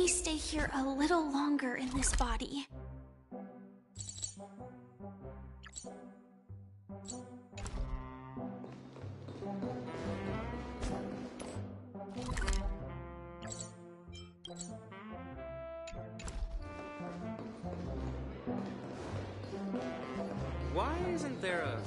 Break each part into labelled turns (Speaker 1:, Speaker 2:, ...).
Speaker 1: me stay here a little longer in this body.
Speaker 2: Why isn't there a...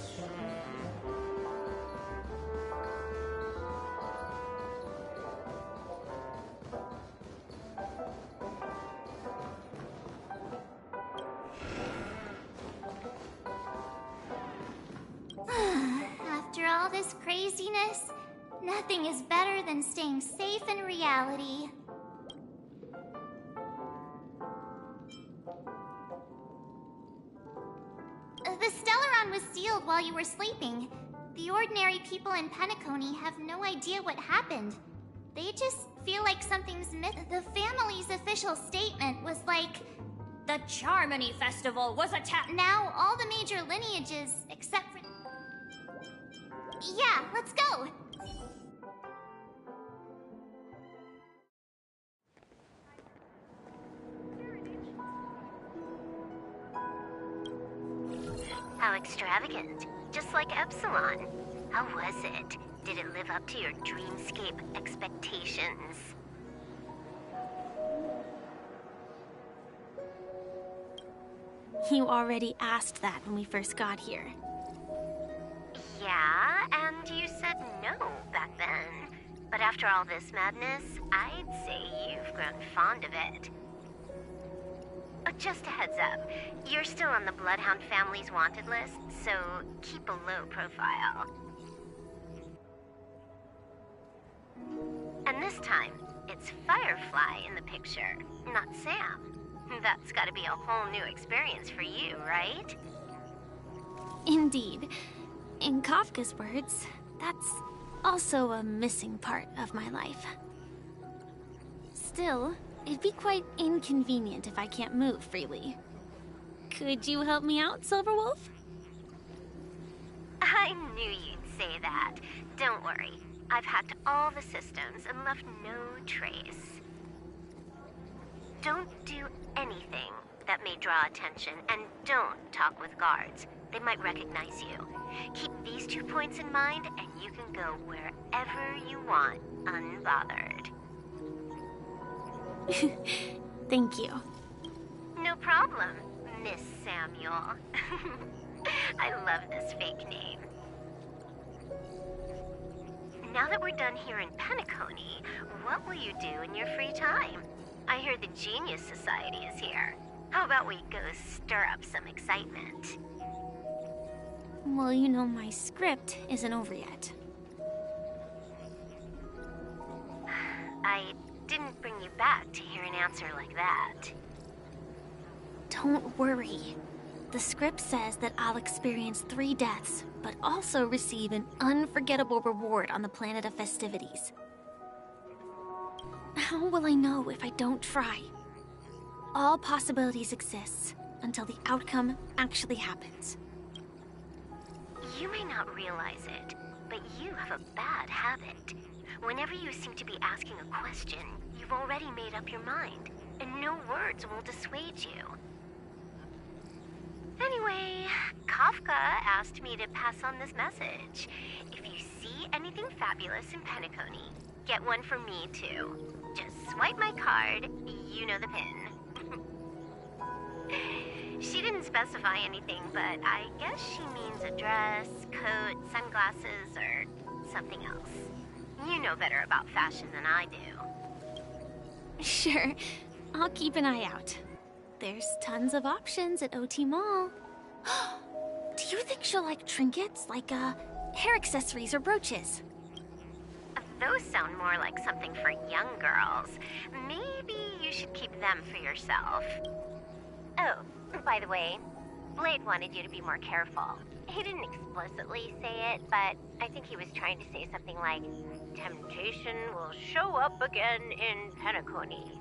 Speaker 3: After all this craziness, nothing is better than staying safe in reality. The Stellaron was sealed while you were sleeping. The ordinary people in Penacony have no idea what happened. They just feel like something's missing. The family's official statement was like, the Charmony Festival was attacked. Now all the major lineages, except for... Yeah, let's go!
Speaker 4: How extravagant. Just like Epsilon. How was it? Did it live up to your dreamscape expectations?
Speaker 1: You already asked that when we first got here.
Speaker 4: Yeah, and you said no back then. But after all this madness, I'd say you've grown fond of it. Oh, just a heads up, you're still on the Bloodhound family's wanted list, so keep a low profile. And this time, it's Firefly in the picture, not Sam. That's gotta be a whole new experience for you, right?
Speaker 1: Indeed. In Kafka's words, that's also a missing part of my life. Still, it'd be quite inconvenient if I can't move freely. Could you help me out, Silverwolf?
Speaker 4: I knew you'd say that. Don't worry. I've hacked all the systems and left no trace. Don't do anything that may draw attention, and don't talk with guards. They might recognize you. Keep these 2 points in mind, and you can go wherever you want, unbothered.
Speaker 1: Thank you.
Speaker 4: No problem, Miss Samuel. I love this fake name. Now that we're done here in Penacony, what will you do in your free time? I hear the Genius Society is here. How about we go stir up some excitement?
Speaker 1: Well, you know my script isn't over yet.
Speaker 4: I didn't bring you back to hear an answer like that.
Speaker 1: Don't worry. The script says that I'll experience 3 deaths, but also receive an unforgettable reward on the planet of festivities. How will I know if I don't try? All possibilities exist until the outcome actually happens.
Speaker 4: You may not realize it, but you have a bad habit. Whenever you seem to be asking a question, you've already made up your mind, and no words will dissuade you. Anyway, Kafka asked me to pass on this message. If you see anything fabulous in Penacony, get one for me too. Just swipe my card, you know the pin. She didn't specify anything, but I guess she means a dress, coat, sunglasses, or something else. You know better about fashion than I do.
Speaker 1: Sure, I'll keep an eye out. There's tons of options at OT Mall. Do you think she'll like trinkets, like hair accessories or brooches?
Speaker 4: Those sound more like something for young girls. Maybe you should keep them for yourself. Oh, by the way, Blade wanted you to be more careful. He didn't explicitly say it, but I think he was trying to say something like, temptation will show up again in Penacony.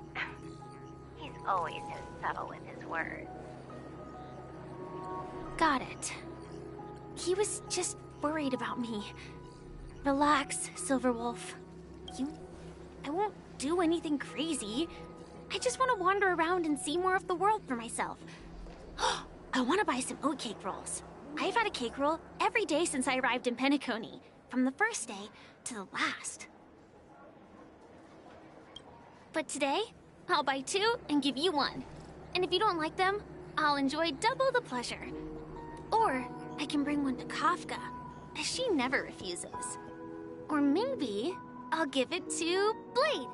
Speaker 4: He's always so subtle with his words.
Speaker 1: Got it. He was just worried about me. Relax, Silverwolf. I won't do anything crazy. I just want to wander around and see more of the world for myself. I want to buy some oatcake rolls. I've had a cake roll every day since I arrived in Penacony, from the first day to the last. But today, I'll buy 2 and give you 1. And if you don't like them, I'll enjoy double the pleasure. Or I can bring one to Kafka, as she never refuses. Or maybe I'll give it to Blade.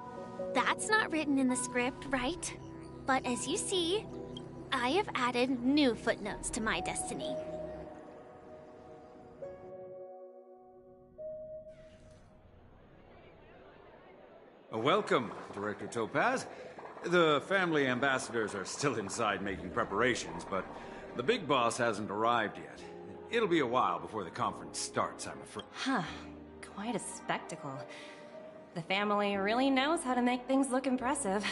Speaker 1: That's not written in the script, right? But as you see, I have added new footnotes to my destiny.
Speaker 2: Welcome, Director Topaz. The family ambassadors are still inside making preparations, but the big boss hasn't arrived yet. It'll be a while before the conference starts, I'm afraid.
Speaker 5: Huh. Quite a spectacle. The family really knows how to make things look impressive.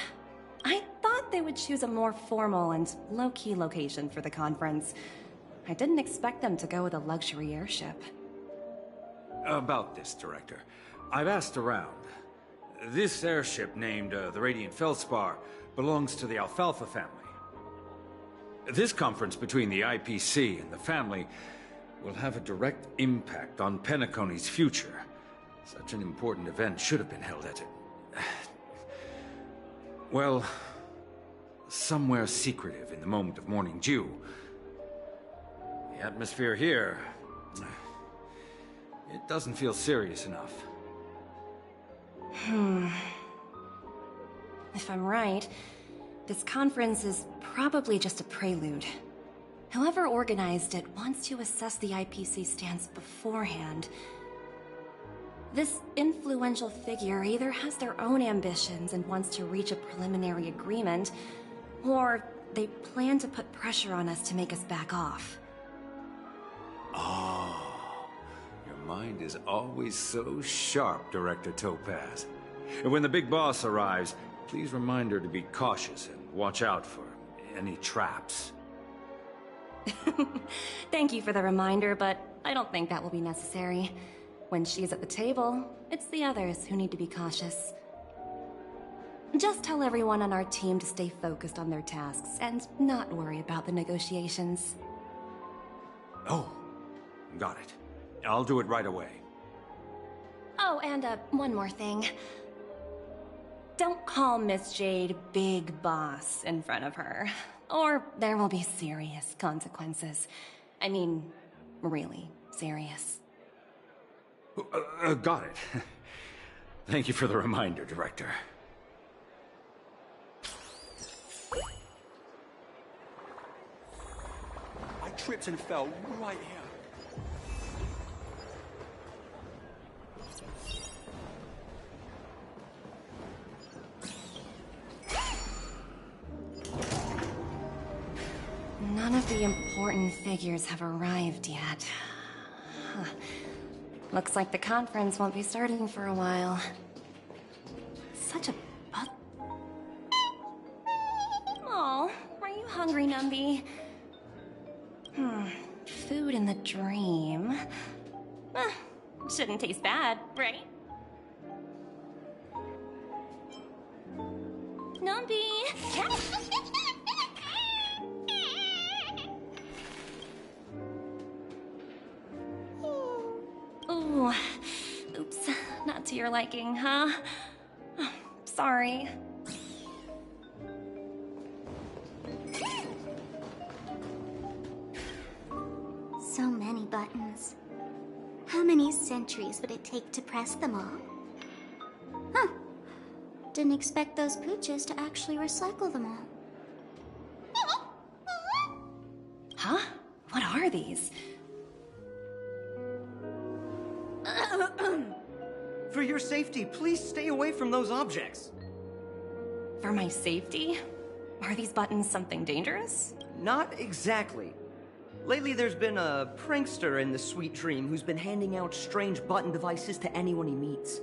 Speaker 5: I thought they would choose a more formal and low-key location for the conference. I didn't expect them to go with a luxury airship.
Speaker 2: About this, Director. I've asked around. This airship, named the Radiant Feldspar, belongs to the Alfalfa family. This conference between the IPC and the family will have a direct impact on Penacony's future. Such an important event should have been held at well, somewhere secretive in the moment of morning dew. The atmosphere here, it doesn't feel serious enough.
Speaker 5: If I'm right, this conference is probably just a prelude. Whoever organized it wants to assess the IPC stance beforehand. This influential figure either has their own ambitions and wants to reach a preliminary agreement, or they plan to put pressure on us to make us back off.
Speaker 2: Oh, your mind is always so sharp, Director Topaz. And when the big boss arrives, please remind her to be cautious and watch out for any traps.
Speaker 5: Thank you for the reminder, but I don't think that will be necessary. When she's at the table, it's the others who need to be cautious. Just tell everyone on our team to stay focused on their tasks and not worry about the negotiations.
Speaker 2: Oh, got it. I'll do it right away.
Speaker 5: Oh, and one more thing. Don't call Miss Jade Big Boss in front of her, or there will be serious consequences. I mean, really serious.
Speaker 2: Got it. Thank you for the reminder, Director.
Speaker 6: I tripped and fell right here.
Speaker 5: None of the important figures have arrived yet. Huh. Looks like the conference won't be starting for a while. Such a Oh, are you hungry, Numby? Food in the dream. Shouldn't taste bad, right? Numby! Ooh, oops, not to your liking, huh? Sorry.
Speaker 3: So many buttons. How many centuries would it take to press them all? Huh. Didn't expect those pooches to actually recycle them all.
Speaker 5: Huh? What are these?
Speaker 7: For your safety, please stay away from those objects.
Speaker 5: For my safety? Are these buttons something dangerous?
Speaker 7: Not exactly. Lately, there's been a prankster in the Sweet Dream who's been handing out strange button devices to anyone he meets.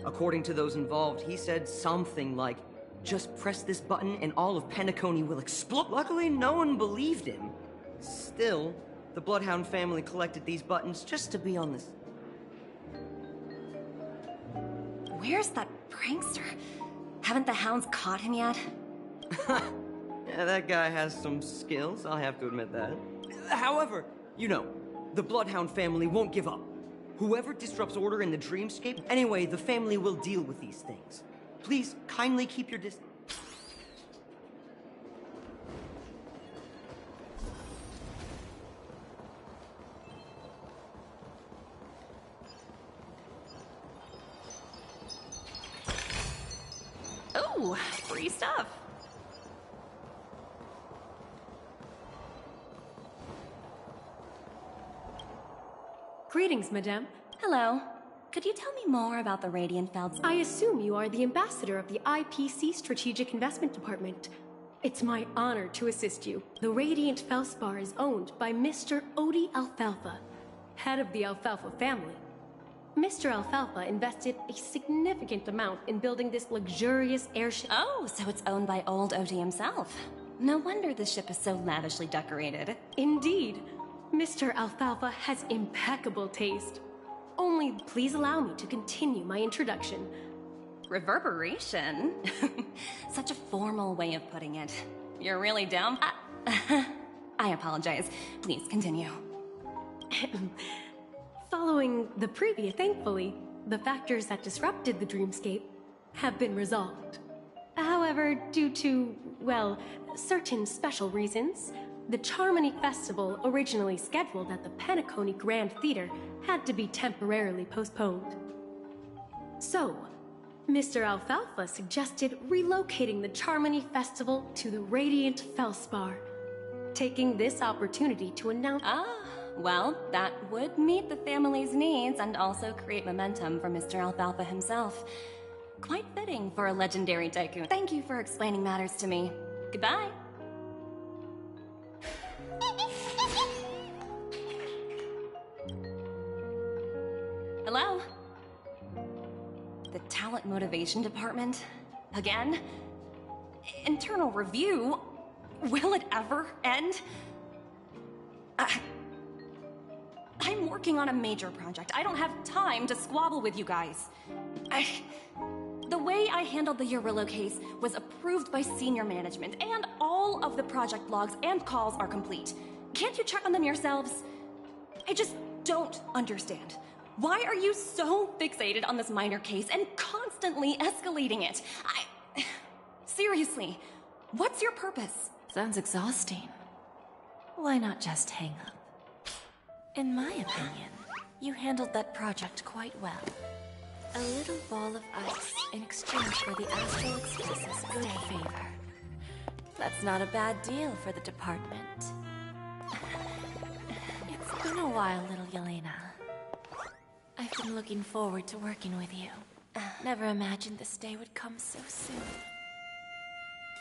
Speaker 7: According to those involved, he said something like, "Just press this button and all of Penacony will explode." Luckily, no one believed him. Still, the Bloodhound family collected these buttons just to be on this.
Speaker 5: Where's that prankster? Haven't the hounds caught him yet?
Speaker 7: Yeah, that guy has some skills, I'll have to admit that. However, you know, the Bloodhound family won't give up. Whoever disrupts order in the dreamscape, anyway, the family will deal with these things. Please, kindly keep your distance.
Speaker 5: Oh, free stuff.
Speaker 8: Greetings, madame.
Speaker 5: Hello. Could you tell me more about the Radiant Feldspar?
Speaker 8: I assume you are the ambassador of the IPC Strategic Investment Department. It's my honor to assist you. The Radiant Felspar is owned by Mr. Odie Alfalfa, head of the Alfalfa family. Mr. Alfalfa invested a significant amount in building this luxurious airship.
Speaker 5: Oh, so it's owned by old Odie himself. No wonder the ship is so lavishly decorated.
Speaker 8: Indeed. Mr. Alfalfa has impeccable taste. Only please allow me to continue my introduction.
Speaker 5: Reverberation? Such a formal way of putting it. You're really dumb. I apologize. Please continue.
Speaker 8: Following the previous, thankfully, the factors that disrupted the dreamscape have been resolved. However, due to, well, certain special reasons, the Charmony Festival, originally scheduled at the Penacony Grand Theater, had to be temporarily postponed. So, Mr. Alfalfa suggested relocating the Charmony Festival to the Radiant Felspar, taking this opportunity to announce—
Speaker 5: Well, that would meet the family's needs and also create momentum for Mr. Alfalfa himself. Quite fitting for a legendary tycoon. Thank you for explaining matters to me. Goodbye. Hello? The Talent Motivation Department? Again? Internal review? Will it ever end? I'm working on a major project. I don't have time to squabble with you guys. The way I handled the Eurillo case was approved by senior management, and all of the project logs and calls are complete. Can't you check on them yourselves? I just don't understand. Why are you so fixated on this minor case and constantly escalating it? Seriously, what's your purpose?
Speaker 9: Sounds exhausting. Why not just hang up? In my opinion, you handled that project quite well. A little ball of ice in exchange for the Astral Express's good favor. That's not a bad deal for the department. It's been a while, little Yelena. I've been looking forward to working with you. Never imagined this day would come so soon.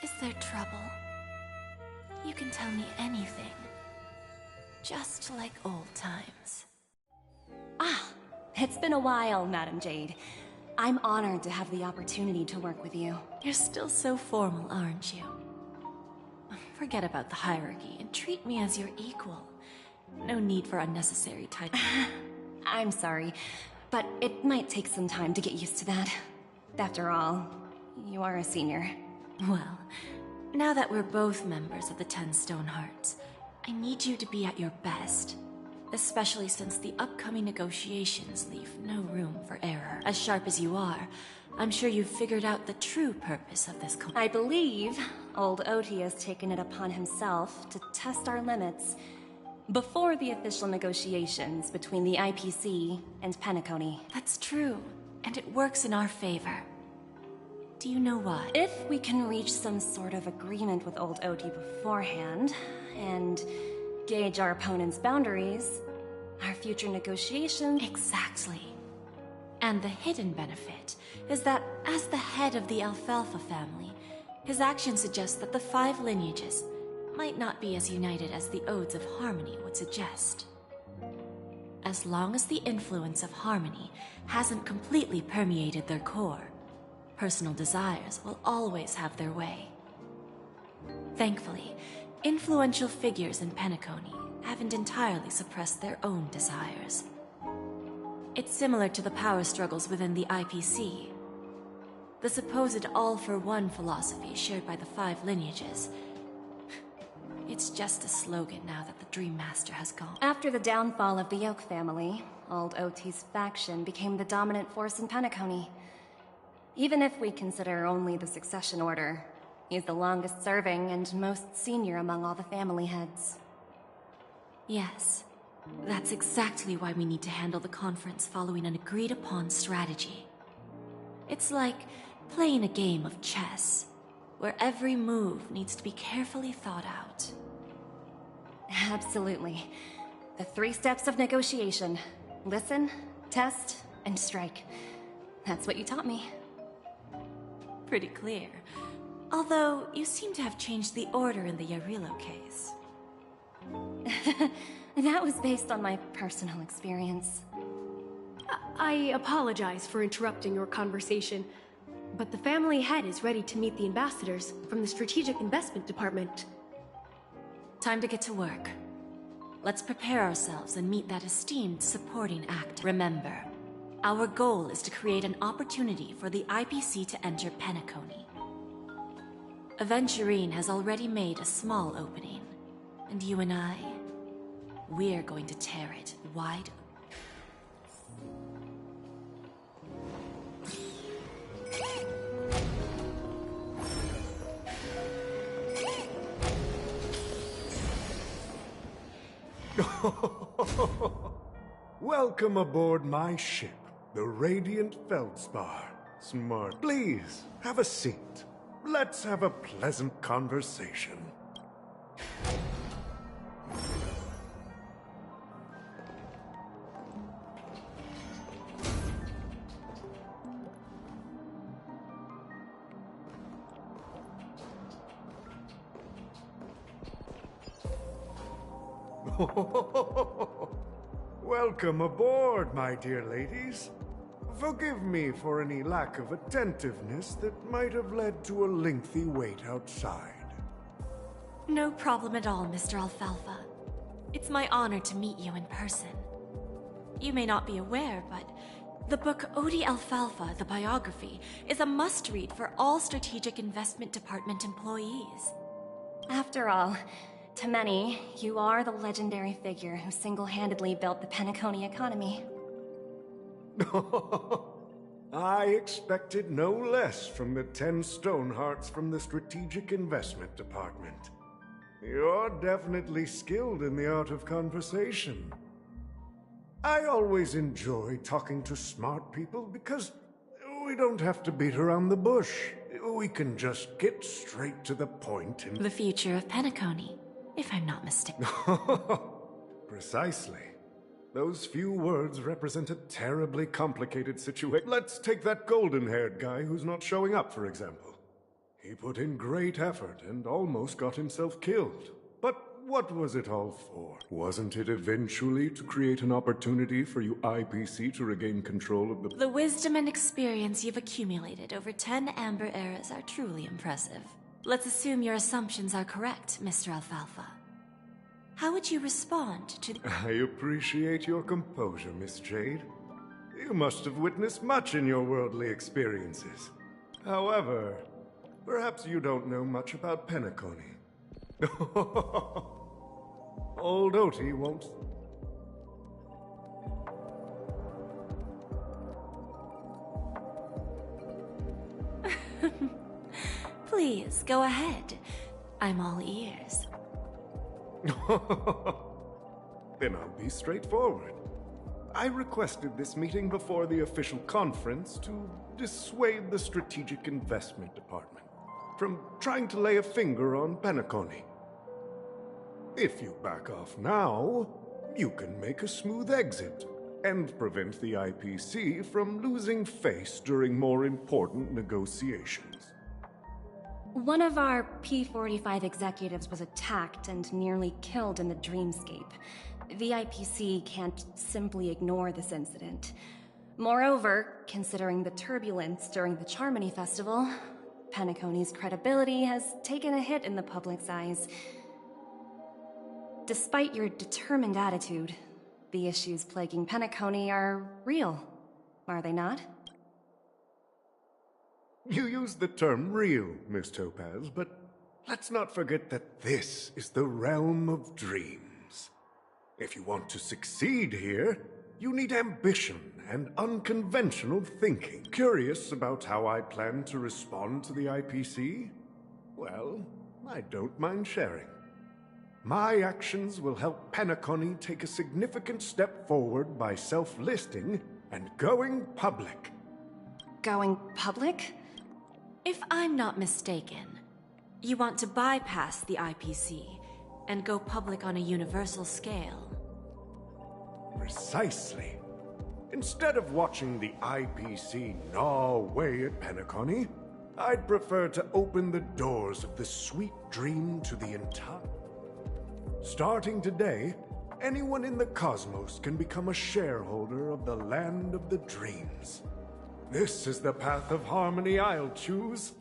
Speaker 9: Is there trouble? You can tell me anything. Just like old times.
Speaker 5: It's been a while, Madam Jade. I'm honored to have the opportunity to work with you.
Speaker 9: You're still so formal, aren't you? Forget about the hierarchy and treat me as your equal. No need for unnecessary titles.
Speaker 5: I'm sorry, but it might take some time to get used to that. After all, you are a senior.
Speaker 9: Well, now that we're both members of the 10 Stone Hearts, I need you to be at your best. Especially since the upcoming negotiations leave no room for error. As sharp as you are, I'm sure you've figured out the true purpose of this
Speaker 5: I believe old Oti has taken it upon himself to test our limits before the official negotiations between the IPC and Penacony.
Speaker 9: That's true, and it works in our favor. Do you know why?
Speaker 5: If we can reach some sort of agreement with old Oti beforehand, and gauge our opponent's boundaries, our future negotiations—
Speaker 9: Exactly. And the hidden benefit is that as the head of the Alfalfa family, his actions suggest that the 5 lineages might not be as united as the Odes of Harmony would suggest. As long as the influence of Harmony hasn't completely permeated their core, personal desires will always have their way. Thankfully, influential figures in Penacony haven't entirely suppressed their own desires. It's similar to the power struggles within the IPC. The supposed all-for-one philosophy shared by the five lineages. It's just a slogan now that the Dream Master has gone.
Speaker 5: After the downfall of the Oak family, Old OT's faction became the dominant force in Penacony. Even if we consider only the succession order, he's the longest serving and most senior among all the family heads.
Speaker 9: Yes, that's exactly why we need to handle the conference following an agreed-upon strategy. It's like playing a game of chess, where every move needs to be carefully thought out.
Speaker 5: Absolutely. The 3 steps of negotiation. Listen, test, and strike. That's what you taught me.
Speaker 9: Pretty clear. Although, you seem to have changed the order in the Yarilo case.
Speaker 5: That was based on my personal experience.
Speaker 8: I apologize for interrupting your conversation, but the family head is ready to meet the ambassadors from the Strategic Investment Department.
Speaker 9: Time to get to work. Let's prepare ourselves and meet that esteemed supporting actor. Remember, our goal is to create an opportunity for the IPC to enter Penacony. Aventurine has already made a small opening, and you and I, we're going to tear it wide
Speaker 10: Welcome aboard my ship, the Radiant Feldspar. Smart. Please, have a seat. Let's have a pleasant conversation. Welcome aboard, my dear ladies. Forgive me for any lack of attentiveness that might have led to a lengthy wait outside.
Speaker 9: No problem at all, Mr. Alfalfa. It's my honor to meet you in person. You may not be aware, but the book Odie Alfalfa, the biography, is a must-read for all Strategic Investment Department employees.
Speaker 5: After all, to many, you are the legendary figure who single-handedly built the Penacony economy.
Speaker 10: I expected no less from the 10 Stonehearts from the Strategic Investment Department. You're definitely skilled in the art of conversation. I always enjoy talking to smart people because we don't have to beat around the bush. We can just get straight to the point and...
Speaker 9: The future of Penacony, if I'm not mistaken.
Speaker 10: Precisely. Those few words represent a terribly complicated situation. Let's take that golden-haired guy who's not showing up, for example. He put in great effort and almost got himself killed. But what was it all for? Wasn't it eventually to create an opportunity for you IPC to regain control of the...
Speaker 9: The wisdom and experience you've accumulated over 10 Amber Eras are truly impressive. Let's assume your assumptions are correct, Mr. Alfalfa. How would you respond to...
Speaker 10: I appreciate your composure, Miss Jade. You must have witnessed much in your worldly experiences. However, perhaps you don't know much about Penacony. Old Oti won't...
Speaker 9: Please, go ahead. I'm all ears.
Speaker 10: Then I'll be straightforward. I requested this meeting before the official conference to dissuade the Strategic Investment Department from trying to lay a finger on Penacony. If you back off now, you can make a smooth exit and prevent the IPC from losing face during more important negotiations.
Speaker 5: One of our P-45 executives was attacked and nearly killed in the dreamscape. The IPC can't simply ignore this incident. Moreover, considering the turbulence during the Charmony Festival, Penacony's credibility has taken a hit in the public's eyes. Despite your determined attitude, the issues plaguing Penacony are real, are they not?
Speaker 10: You use the term real, Miss Topaz, but let's not forget that this is the realm of dreams. If you want to succeed here, you need ambition and unconventional thinking. Curious about how I plan to respond to the IPC? Well, I don't mind sharing. My actions will help Penacony take a significant step forward by self-listing and going public.
Speaker 5: Going public?
Speaker 9: If I'm not mistaken, you want to bypass the IPC and go public on a universal scale.
Speaker 10: Precisely. Instead of watching the IPC gnaw away at Penacony, I'd prefer to open the doors of the sweet dream to the entire... Starting today, anyone in the cosmos can become a shareholder of the land of the dreams. This is the path of harmony I'll choose.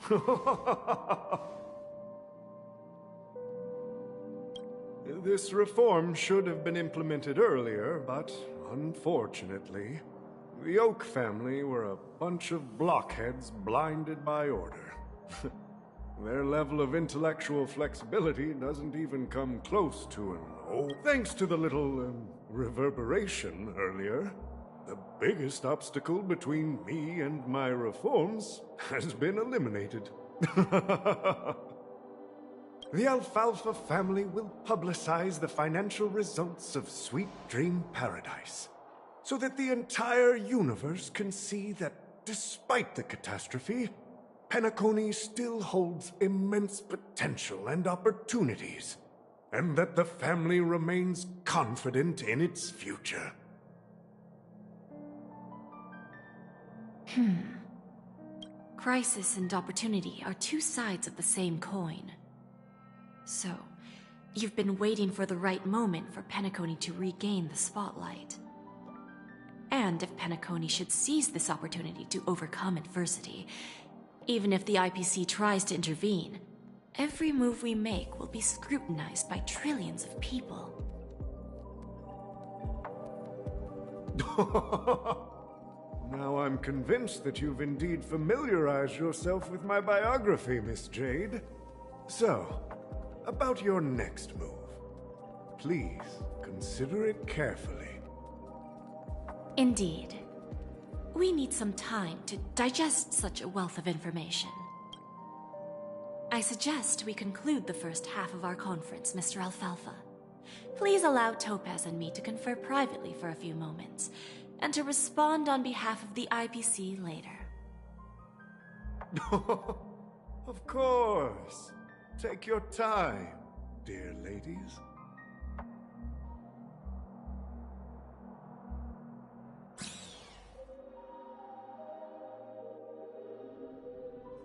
Speaker 10: This reform should have been implemented earlier, but unfortunately, the Oak family were a bunch of blockheads blinded by order. Their level of intellectual flexibility doesn't even come close to an old... Thanks to the little reverberation earlier, the biggest obstacle between me and my reforms has been eliminated. The Alfalfa family will publicize the financial results of Sweet Dream Paradise, so that the entire universe can see that despite the catastrophe, Penacony still holds immense potential and opportunities, and that the family remains confident in its future.
Speaker 9: Crisis and opportunity are two sides of the same coin. So, you've been waiting for the right moment for Penacony to regain the spotlight. And if Penacony should seize this opportunity to overcome adversity, even if the IPC tries to intervene, every move we make will be scrutinized by trillions of people.
Speaker 10: Now I'm convinced that you've indeed familiarized yourself with my biography, Miss Jade. So, about your next move. Please, consider it carefully.
Speaker 9: Indeed. We need some time to digest such a wealth of information. I suggest we conclude the first half of our conference, Mr. Alfalfa. Please allow Topaz and me to confer privately for a few moments, and to respond on behalf of the IPC later.
Speaker 10: Of course. Take your time, dear ladies.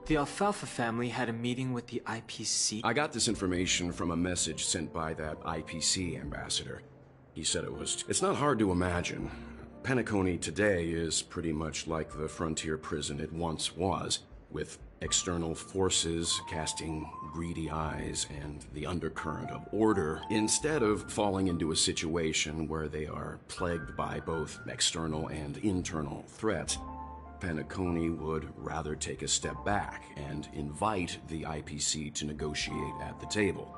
Speaker 11: The Alfalfa family had a meeting with the IPC?
Speaker 12: I got this information from a message sent by that IPC ambassador. He said it's not hard to imagine. Penacony today is pretty much like the frontier prison it once was, with external forces casting greedy eyes and the undercurrent of order, instead of falling into a situation where they are plagued by both external and internal threats. Penacony would rather take a step back and invite the IPC to negotiate at the table,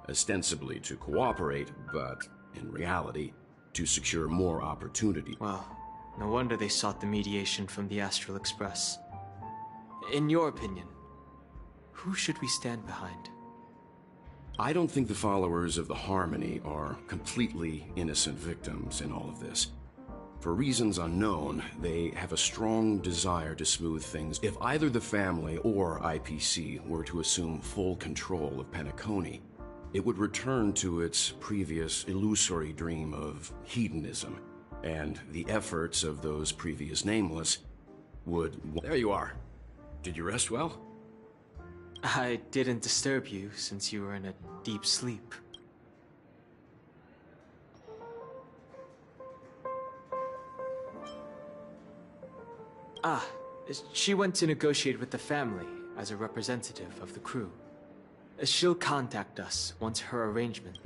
Speaker 12: ostensibly to cooperate, but in reality, to secure more opportunity.
Speaker 11: Well, no wonder they sought the mediation from the Astral Express. In your opinion, who should we stand behind?
Speaker 12: I don't think the followers of the Harmony are completely innocent victims in all of this. For reasons unknown, they have a strong desire to smooth things. If either the family or IPC were to assume full control of Penacony, it would return to its previous illusory dream of hedonism, and the efforts of those previous nameless would... There you are. Did you rest well?
Speaker 11: I didn't disturb you since you were in a deep sleep. Ah, she went to negotiate with the family as a representative of the crew. She'll contact us once her arrangement...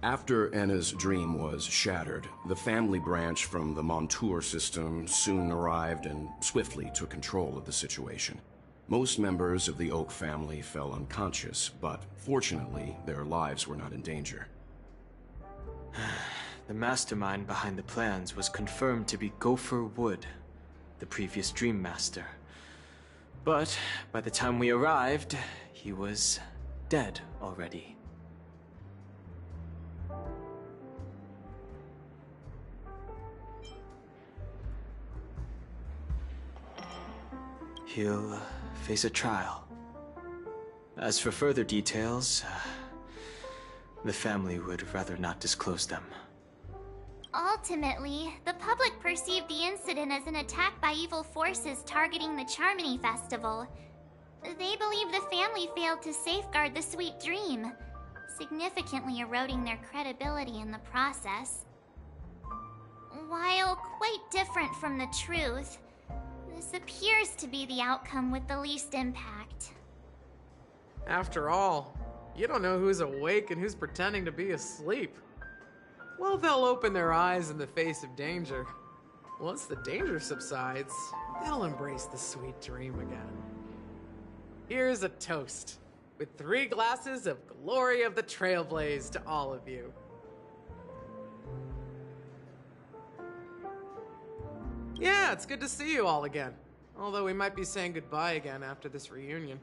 Speaker 12: After Anna's dream was shattered, the family branch from the Montour system soon arrived and swiftly took control of the situation. Most members of the Oak family fell unconscious, but fortunately, their lives were not in danger.
Speaker 11: The mastermind behind the plans was confirmed to be Gopher Wood, the previous Dream Master. But by the time we arrived, he was dead already. He'll face a trial. As for further details, the family would rather not disclose them.
Speaker 3: Ultimately, the public perceived the incident as an attack by evil forces targeting the Charmony Festival. They believe the family failed to safeguard the sweet dream, significantly eroding their credibility in the process. While quite different from the truth, this appears to be the outcome with the least impact.
Speaker 13: After all, you don't know who's awake and who's pretending to be asleep. Well, they'll open their eyes in the face of danger. Once the danger subsides, they'll embrace the sweet dream again. Here's a toast, with 3 glasses of Glory of the Trailblaze to all of you. Yeah, it's good to see you all again. Although we might be saying goodbye again after this reunion.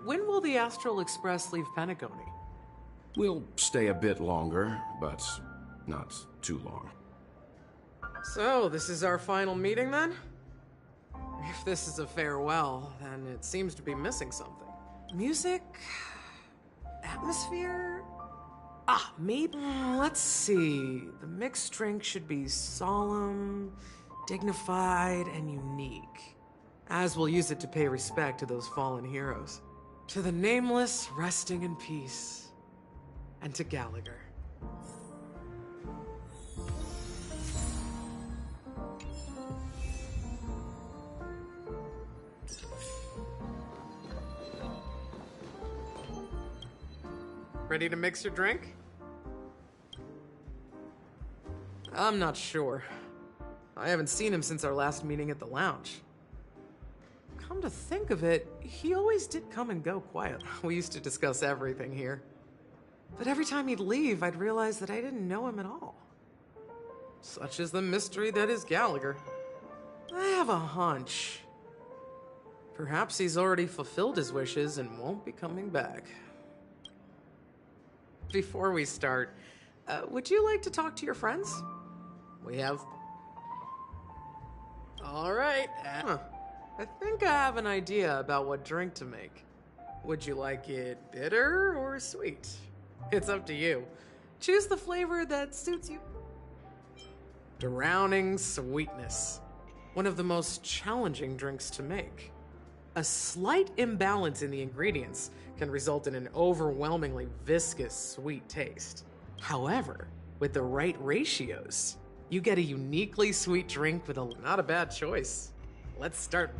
Speaker 13: When will the Astral Express leave Penacony?
Speaker 12: We'll stay a bit longer, but not too long.
Speaker 13: So, this is our final meeting then? If this is a farewell, then it seems to be missing something. Music? Atmosphere? Maybe? Let's see. The mixed drink should be solemn, dignified, and unique. As we'll use it to pay respect to those fallen heroes. To the Nameless, resting in peace. And to Gallagher. Ready to mix your drink? I'm not sure. I haven't seen him since our last meeting at the lounge. Come to think of it, he always did come and go quietly. We used to discuss everything here. But every time he'd leave, I'd realize that I didn't know him at all. Such is the mystery that is Gallagher. I have a hunch. Perhaps he's already fulfilled his wishes and won't be coming back. Before we start, would you like to talk to your friends? We have... Alright, I think I have an idea about what drink to make. Would you like it bitter or sweet? It's up to you. Choose the flavor that suits you. Drowning sweetness. One of the most challenging drinks to make. A slight imbalance in the ingredients can result in an overwhelmingly viscous sweet taste. However, with the right ratios, you get a uniquely sweet drink with not a bad choice. Let's start.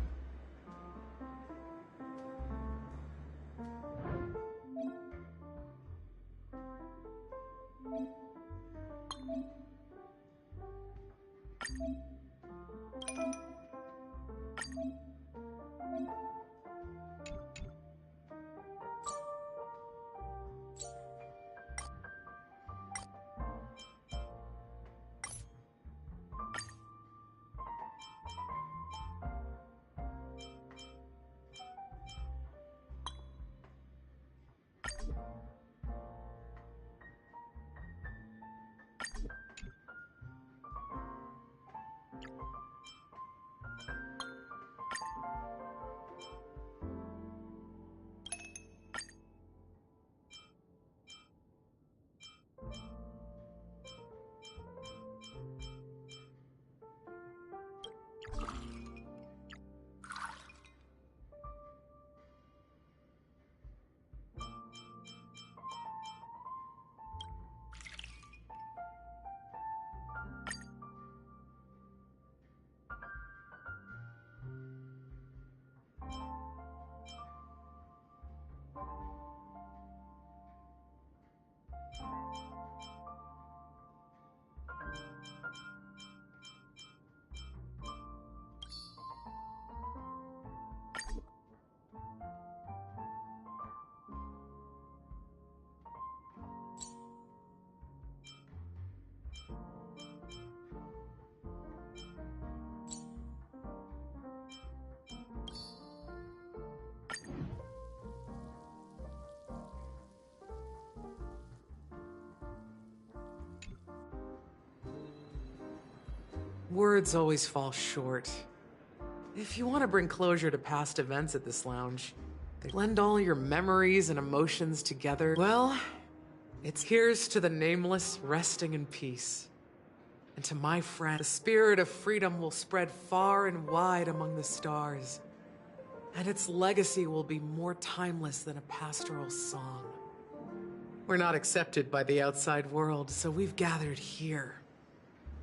Speaker 13: Words always fall short. If you want to bring closure to past events at this lounge, blend all your memories and emotions together, well, it's here's to the nameless resting in peace. And to my friend, the spirit of freedom will spread far and wide among the stars. And its legacy will be more timeless than a pastoral song. We're not accepted by the outside world, so we've gathered here.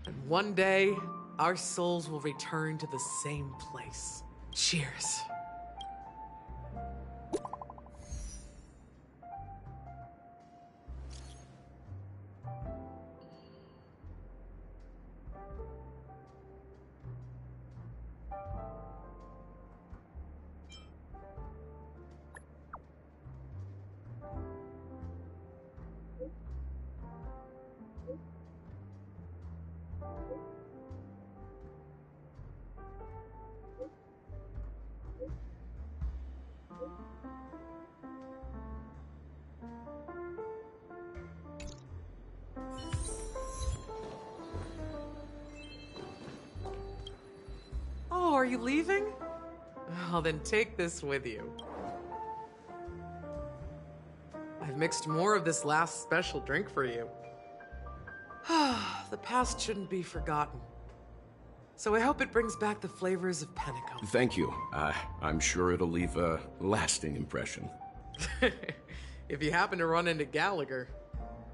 Speaker 13: And one day, our souls will return to the same place. Cheers. Oh, are you leaving? Oh, then take this with you. I've mixed more of this last special drink for you. The past shouldn't be forgotten. So I hope it brings back the flavors of Penacony.
Speaker 12: Thank you. I'm sure it'll leave a lasting impression.
Speaker 13: If you happen to run into Gallagher,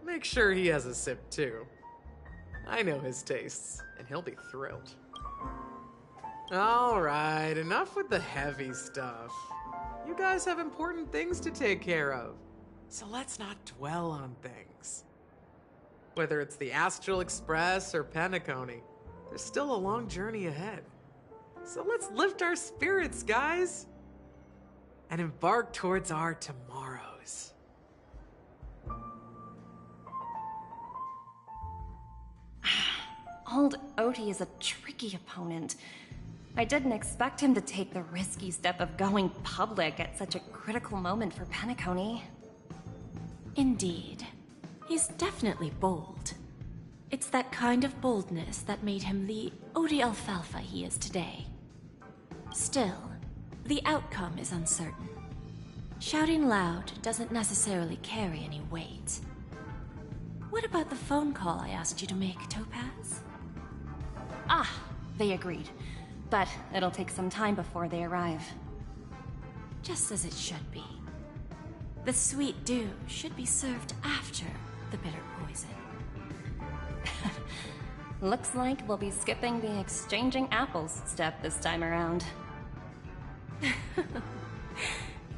Speaker 13: make sure he has a sip too. I know his tastes, and he'll be thrilled. Alright, enough with the heavy stuff. You guys have important things to take care of, so let's not dwell on things. Whether it's the Astral Express or Penacony, there's still a long journey ahead. So let's lift our spirits, guys, and embark towards our tomorrows.
Speaker 5: Old Odie is a tricky opponent. I didn't expect him to take the risky step of going public at such a critical moment for Penacony.
Speaker 9: Indeed. He's definitely bold. It's that kind of boldness that made him the Odie Alfalfa he is today. Still, the outcome is uncertain. Shouting loud doesn't necessarily carry any weight. What about the phone call I asked you to make, Topaz?
Speaker 5: Ah, they agreed. But it'll take some time before they arrive.
Speaker 9: Just as it should be. The sweet dew should be served after the bitter poison.
Speaker 5: Looks like we'll be skipping the exchanging apples step this time around.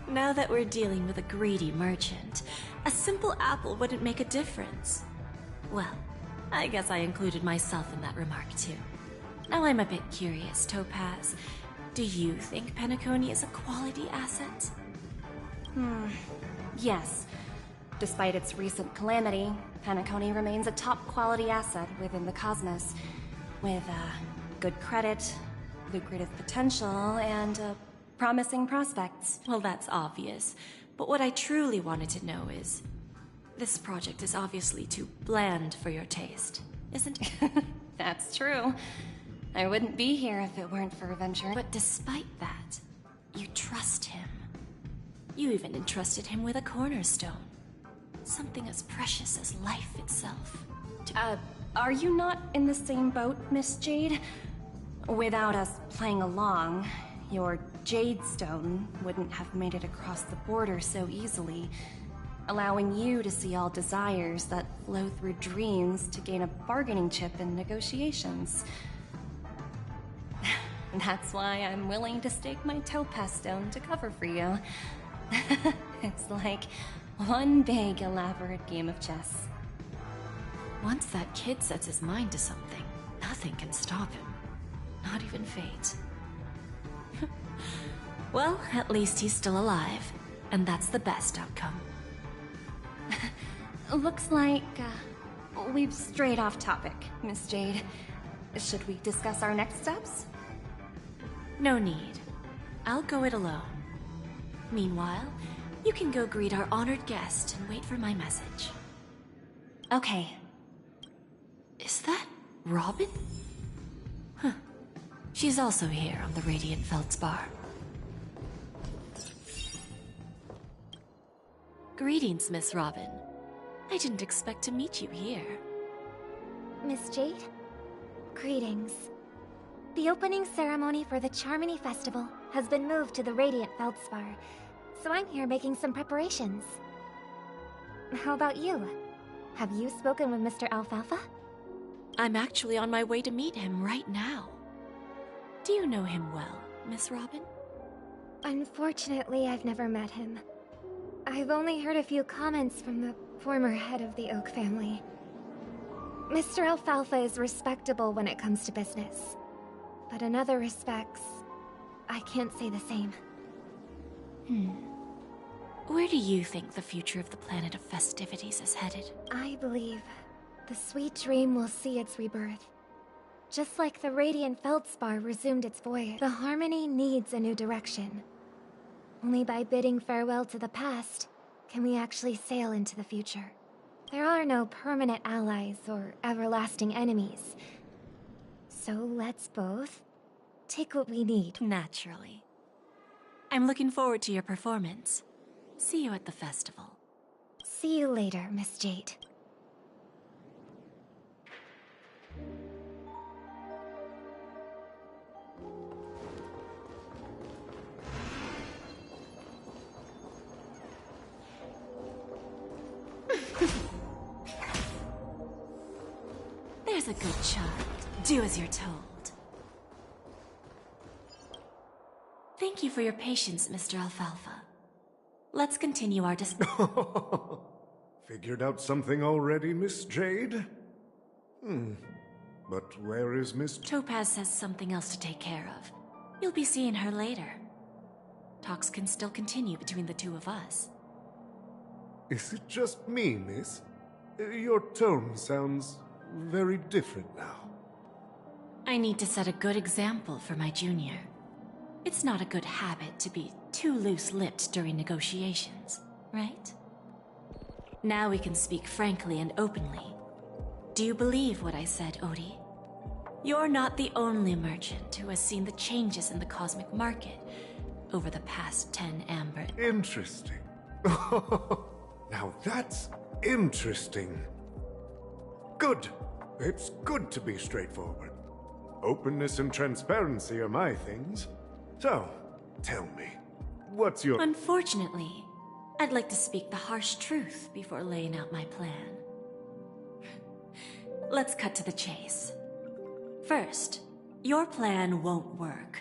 Speaker 9: Now that we're dealing with a greedy merchant, a simple apple wouldn't make a difference. Well, I guess I included myself in that remark too. Now I'm a bit curious, Topaz. Do you think Penacony is a quality asset?
Speaker 5: Yes. Despite its recent calamity, Penacony remains a top-quality asset within the cosmos, with good credit, lucrative potential, and promising prospects.
Speaker 9: Well, that's obvious, but what I truly wanted to know is, this project is obviously too bland for your taste, isn't it?
Speaker 5: That's true. I wouldn't be here if it weren't for Adventure.
Speaker 9: But despite that, you trust him. You even entrusted him with a cornerstone. Something as precious as life itself.
Speaker 5: Are you not in the same boat, Miss Jade? Without us playing along, your Jade Stone wouldn't have made it across the border so easily, allowing you to see all desires that flow through dreams to gain a bargaining chip in negotiations. That's why I'm willing to stake my Topaz Stone to cover for you. It's like one big, elaborate game of chess.
Speaker 9: Once that kid sets his mind to something, nothing can stop him. Not even fate. Well, at least he's still alive, and that's the best outcome.
Speaker 5: Looks like we've strayed off topic, Miss Jade. Should we discuss our next steps?
Speaker 9: No need. I'll go it alone. Meanwhile, you can go greet our honored guest and wait for my message.
Speaker 5: Okay.
Speaker 9: Is that Robin? She's also here on the Radiant Feldspar. Greetings, Miss Robin. I didn't expect to meet you here.
Speaker 14: Miss Jade? Greetings. The opening ceremony for the Charmony Festival has been moved to the Radiant Feldspar, so I'm here making some preparations. How about you? Have you spoken with Mr. Alfalfa?
Speaker 9: I'm actually on my way to meet him right now. Do you know him well, Miss Robin?
Speaker 14: Unfortunately, I've never met him. I've only heard a few comments from the former head of the Oak family. Mr. Alfalfa is respectable when it comes to business. But in other respects, I can't say the same.
Speaker 9: Where do you think the future of the planet of festivities is headed?
Speaker 14: I believe the sweet dream will see its rebirth. Just like the Radiant Feldspar resumed its voyage, the Harmony needs a new direction. Only by bidding farewell to the past can we actually sail into the future. There are no permanent allies or everlasting enemies. So let's both take what we need.
Speaker 9: Naturally. I'm looking forward to your performance. See you at the festival.
Speaker 14: See you later, Miss Jade.
Speaker 9: There's a good child. Do as you're told. Thank you for your patience, Mr. Alfalfa. Let's continue our
Speaker 10: Figured out something already, Miss Jade? But where is Miss...
Speaker 9: Topaz has something else to take care of. You'll be seeing her later. Talks can still continue between the two of us.
Speaker 10: Is it just me, miss? Your tone sounds very different now.
Speaker 9: I need to set a good example for my junior. It's not a good habit to be too loose-lipped during negotiations, right? Now we can speak frankly and openly. Do you believe what I said, Odie? You're not the only merchant who has seen the changes in the cosmic market over the past 10 amber...
Speaker 10: Interesting. Now that's interesting. Good. It's good to be straightforward. Openness and transparency are my things. So, tell me, what's your...
Speaker 9: Unfortunately, I'd like to speak the harsh truth before laying out my plan. Let's cut to the chase. First, your plan won't work.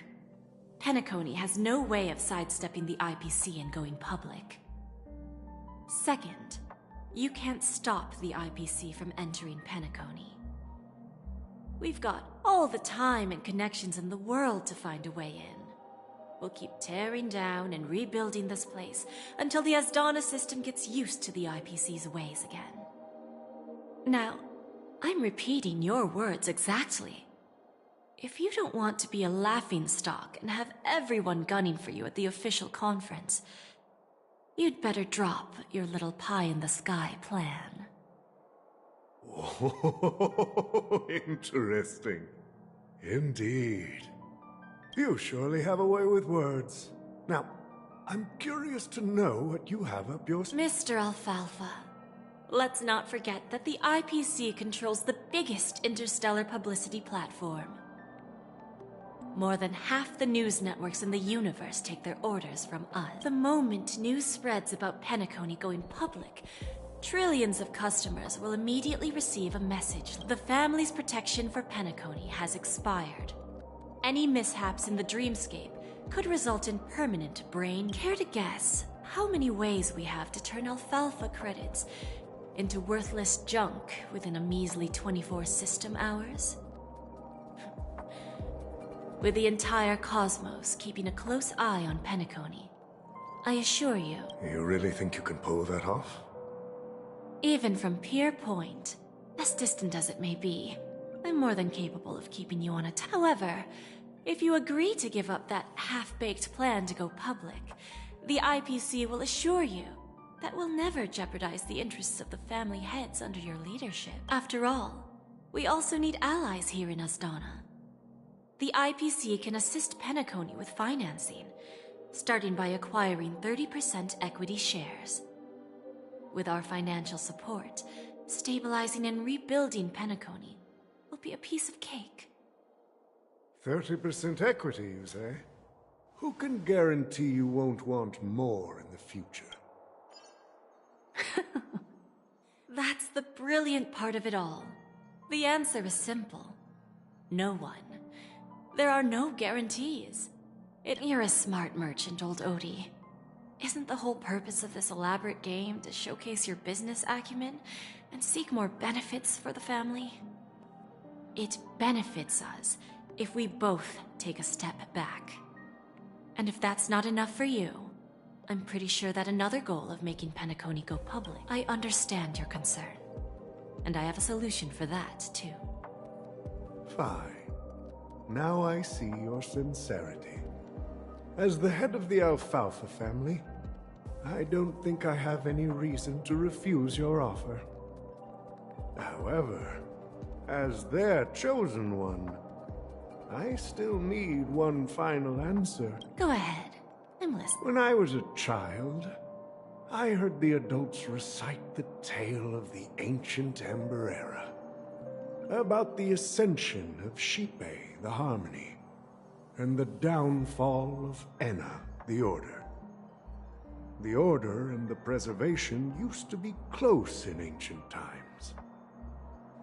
Speaker 9: Penacony has no way of sidestepping the IPC and going public. Second, you can't stop the IPC from entering Penacony. We've got all the time and connections in the world to find a way in. We'll keep tearing down and rebuilding this place until the Asdana system gets used to the IPC's ways again. Now, I'm repeating your words exactly. If you don't want to be a laughingstock and have everyone gunning for you at the official conference, you'd better drop your little pie-in-the-sky plan.
Speaker 10: Oh, interesting. Indeed. You surely have a way with words. Now, I'm curious to know what you have up your...
Speaker 9: Mr. Alfalfa, let's not forget that the IPC controls the biggest interstellar publicity platform. More than half the news networks in the universe take their orders from us. The moment news spreads about Penacony going public, trillions of customers will immediately receive a message. The family's protection for Penacony has expired. Any mishaps in the dreamscape could result in permanent brain... Care to guess how many ways we have to turn Alfalfa credits into worthless junk within a measly 24 system hours? With the entire cosmos keeping a close eye on Penacony, I assure you...
Speaker 10: You really think you can pull that off?
Speaker 9: Even from Pier Point, as distant as it may be, I'm more than capable of keeping you on a... However, if you agree to give up that half-baked plan to go public, the IPC will assure you that we'll never jeopardize the interests of the family heads under your leadership. After all, we also need allies here in Asdana. the IPC can assist Penacony with financing, starting by acquiring 30% equity shares. With our financial support, stabilizing and rebuilding Penacony will be a piece of cake.
Speaker 10: 30% equity, you say? Who can guarantee you won't want more in the future?
Speaker 9: That's the brilliant part of it all. The answer is simple. No one. There are no guarantees. You're a smart merchant, old Odie. Isn't the whole purpose of this elaborate game to showcase your business acumen and seek more benefits for the family? It benefits us if we both take a step back. And if that's not enough for you, I'm pretty sure that another goal of making Penacony go public. I understand your concern. And I have a solution for that, too.
Speaker 10: Fine. Now I see your sincerity. As the head of the Alfalfa family, I don't think I have any reason to refuse your offer. However, as their chosen one, I still need one final answer.
Speaker 9: Go ahead. I'm listening.
Speaker 10: When I was a child, I heard the adults recite the tale of the ancient Ember Era, about the ascension of Shipe, the Harmony, and the downfall of Enna, the Order. The Order and the Preservation used to be close in ancient times.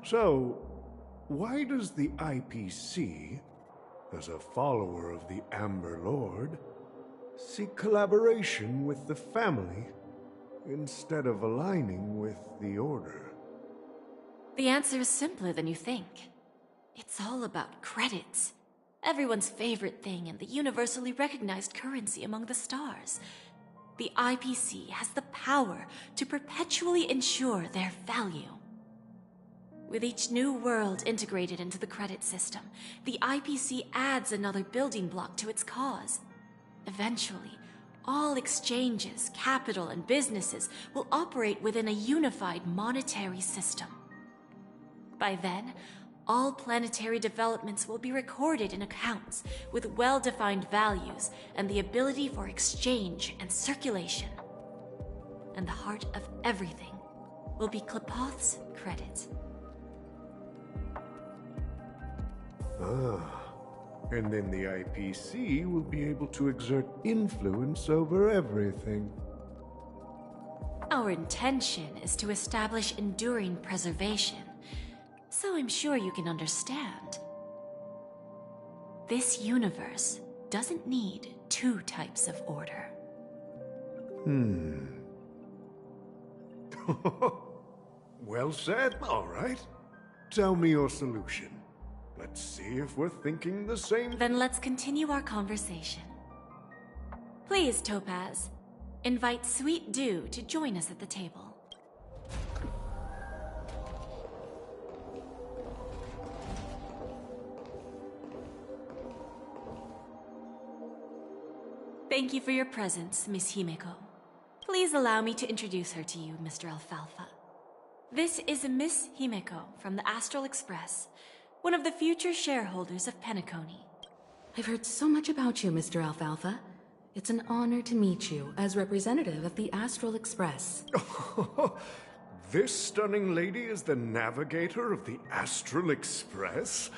Speaker 10: So, why does the IPC, as a follower of the Amber Lord, seek collaboration with the family instead of aligning with the Order?
Speaker 9: The answer is simpler than you think. It's all about credits. Everyone's favorite thing and the universally recognized currency among the stars. The IPC has the power to perpetually ensure their value. With each new world integrated into the credit system, the IPC adds another building block to its cause. Eventually, all exchanges, capital, and businesses will operate within a unified monetary system. By then, all planetary developments will be recorded in accounts with well-defined values and the ability for exchange and circulation. And the heart of everything will be Klepoth's credit.
Speaker 10: And then the IPC will be able to exert influence over everything.
Speaker 9: Our intention is to establish enduring preservation, so I'm sure you can understand. This universe doesn't need two types of order.
Speaker 10: Well said. All right. Tell me your solution. Let's see if we're thinking the same.
Speaker 9: Then let's continue our conversation. Please, Topaz, invite Sweet Dew to join us at the table. Thank you for your presence, Miss Himeko. Please allow me to introduce her to you, Mr. Alfalfa. This is Miss Himeko from the Astral Express, one of the future shareholders of Penacony.
Speaker 15: I've heard so much about you, Mr. Alfalfa. It's an honor to meet you as representative of the Astral Express.
Speaker 10: This stunning lady is the navigator of the Astral Express?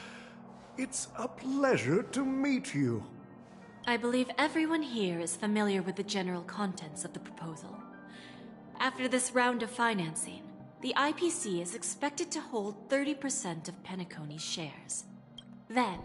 Speaker 10: It's a pleasure to meet you.
Speaker 9: I believe everyone here is familiar with the general contents of the proposal. After this round of financing, the IPC is expected to hold 30% of Penacony's shares. Then,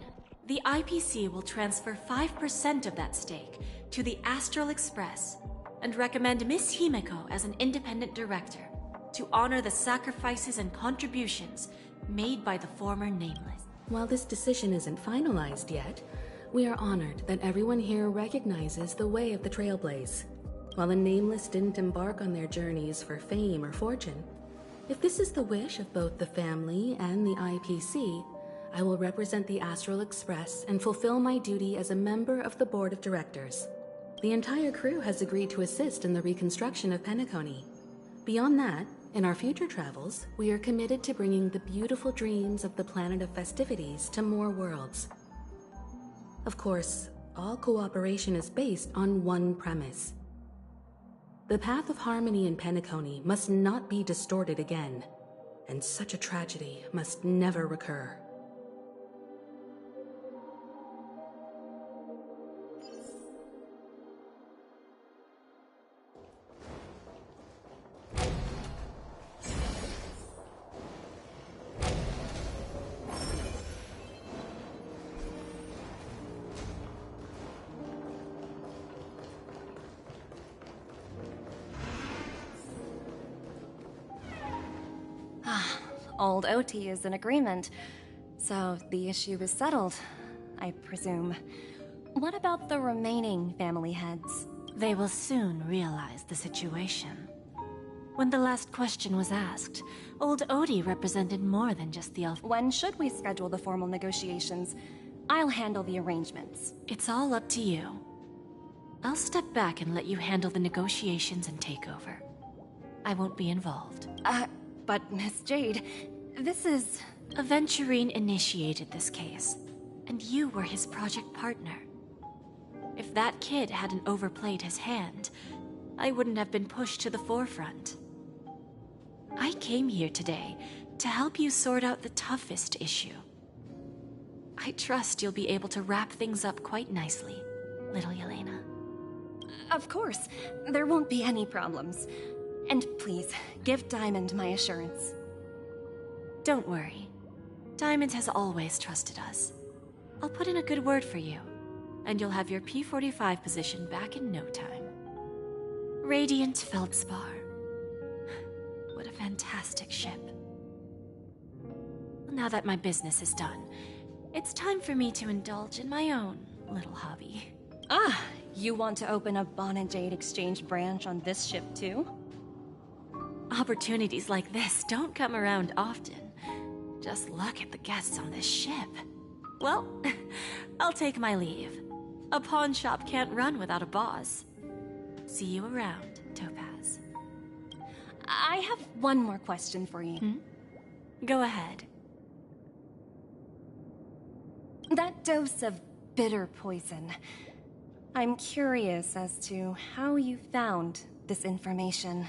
Speaker 9: the IPC will transfer 5% of that stake to the Astral Express and recommend Miss Himeko as an independent director to honor the sacrifices and contributions made by the former Nameless.
Speaker 15: While this decision isn't finalized yet, we are honored that everyone here recognizes the way of the Trailblaze. While the Nameless didn't embark on their journeys for fame or fortune, if this is the wish of both the family and the IPC, I will represent the Astral Express and fulfill my duty as a member of the board of directors. The entire crew has agreed to assist in the reconstruction of Penacony. Beyond that, in our future travels, we are committed to bringing the beautiful dreams of the planet of festivities to more worlds. Of course, all cooperation is based on one premise. The path of harmony in Penacony must not be distorted again, and such a tragedy must never recur.
Speaker 5: Old OT is in agreement, so the issue is settled, I presume. What about the remaining family heads?
Speaker 9: They will soon realize the situation. When the last question was asked, old Odie represented more than just the elf.
Speaker 5: When should we schedule the formal negotiations? I'll handle the arrangements.
Speaker 9: It's all up to you. I'll step back and let you handle the negotiations and takeover. I won't be involved.
Speaker 5: But Miss Jade, this is...
Speaker 9: Aventurine initiated this case, and you were his project partner. If that kid hadn't overplayed his hand, I wouldn't have been pushed to the forefront. I came here today to help you sort out the toughest issue. I trust you'll be able to wrap things up quite nicely, little Yelena.
Speaker 5: Of course, there won't be any problems. And please, give Diamond my assurance.
Speaker 9: Don't worry. Diamond has always trusted us. I'll put in a good word for you, and you'll have your P-45 position back in no time. Radiant Feldspar. What a fantastic ship. Now that my business is done, it's time for me to indulge in my own little hobby.
Speaker 5: Ah, you want to open a Bon and Jade exchange branch on this ship too?
Speaker 9: Opportunities like this don't come around often. Just look at the guests on this ship. Well, I'll take my leave. A pawn shop can't run without a boss. See you around, Topaz.
Speaker 5: I have one more question for you.
Speaker 9: Go ahead.
Speaker 5: That dose of bitter poison. I'm curious as to how you found this information.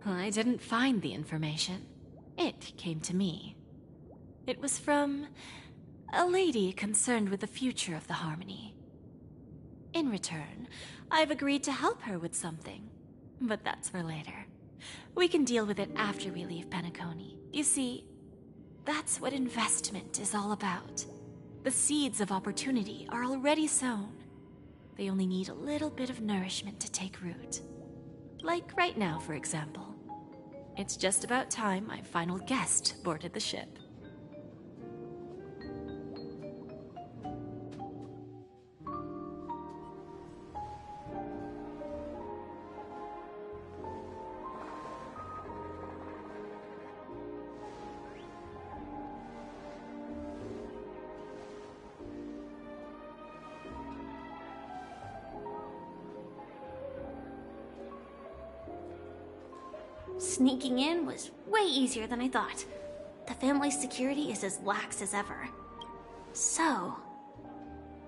Speaker 9: I didn't find the information. It came to me. It was from a lady concerned with the future of the Harmony. In return, I've agreed to help her with something. But that's for later. We can deal with it after we leave Penacony. You see, that's what investment is all about. The seeds of opportunity are already sown. They only need a little bit of nourishment to take root. Like right now, for example. It's just about time my final guest boarded the ship.
Speaker 1: Sneaking in was way easier than I thought. The family's security is as lax as ever. So,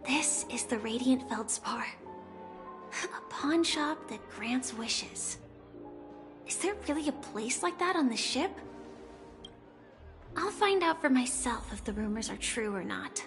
Speaker 1: this is the Radiant Feldspar. A pawn shop that grants wishes. Is there really a place like that on the ship? I'll find out for myself if the rumors are true or not.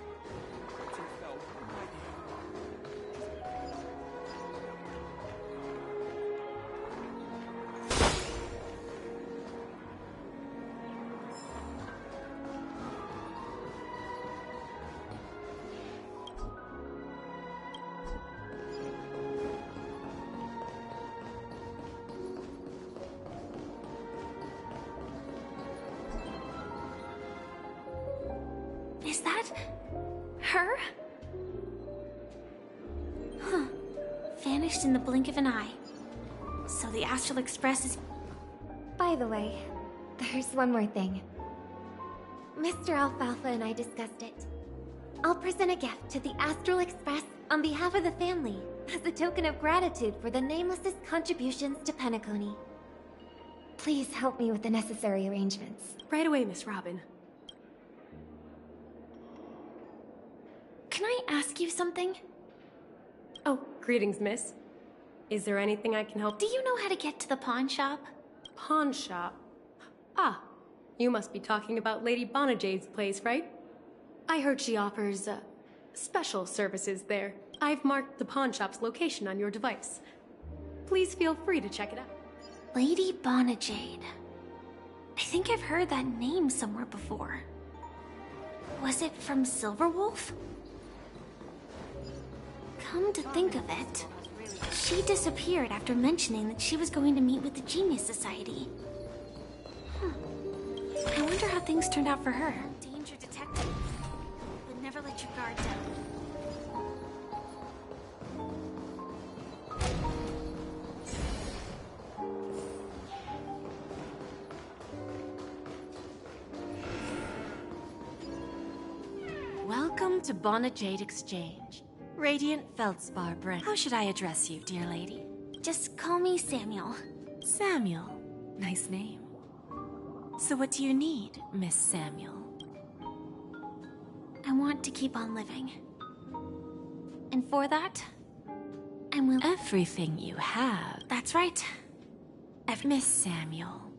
Speaker 1: Is that her? Huh. Vanished in the blink of an eye. So the Astral Express is...
Speaker 14: By the way, there's one more thing. Mr. Alfalfa and I discussed it. I'll present a gift to the Astral Express on behalf of the family as a token of gratitude for the Nameless's contributions to Penacony. Please help me with the necessary arrangements.
Speaker 8: Right away, Miss Robin.
Speaker 1: Can I ask you something?
Speaker 8: Oh, greetings, miss. Is there anything I can help?
Speaker 1: Do you know how to get to the pawn shop?
Speaker 8: Pawn shop? Ah, you must be talking about Lady Bonajade's place, right? I heard she offers, special services there. I've marked the pawn shop's location on your device. Please feel free to check it out.
Speaker 1: Lady Bonajade. I think I've heard that name somewhere before. Was it from Silverwolf? Come to think of it, she disappeared after mentioning that she was going to meet with the Genius Society. I wonder how things turned out for her. Danger detected, but never let your guard down.
Speaker 9: Welcome to Bonajade Exchange. Radiant Feldspar brand. How should I address you, dear lady?
Speaker 1: Just call me Samuel.
Speaker 9: Samuel. Nice name. So what do you need, Miss Samuel?
Speaker 1: I want to keep on living. And for that, I'm willing.
Speaker 9: Everything you have.
Speaker 1: That's right.
Speaker 9: Miss Samuel,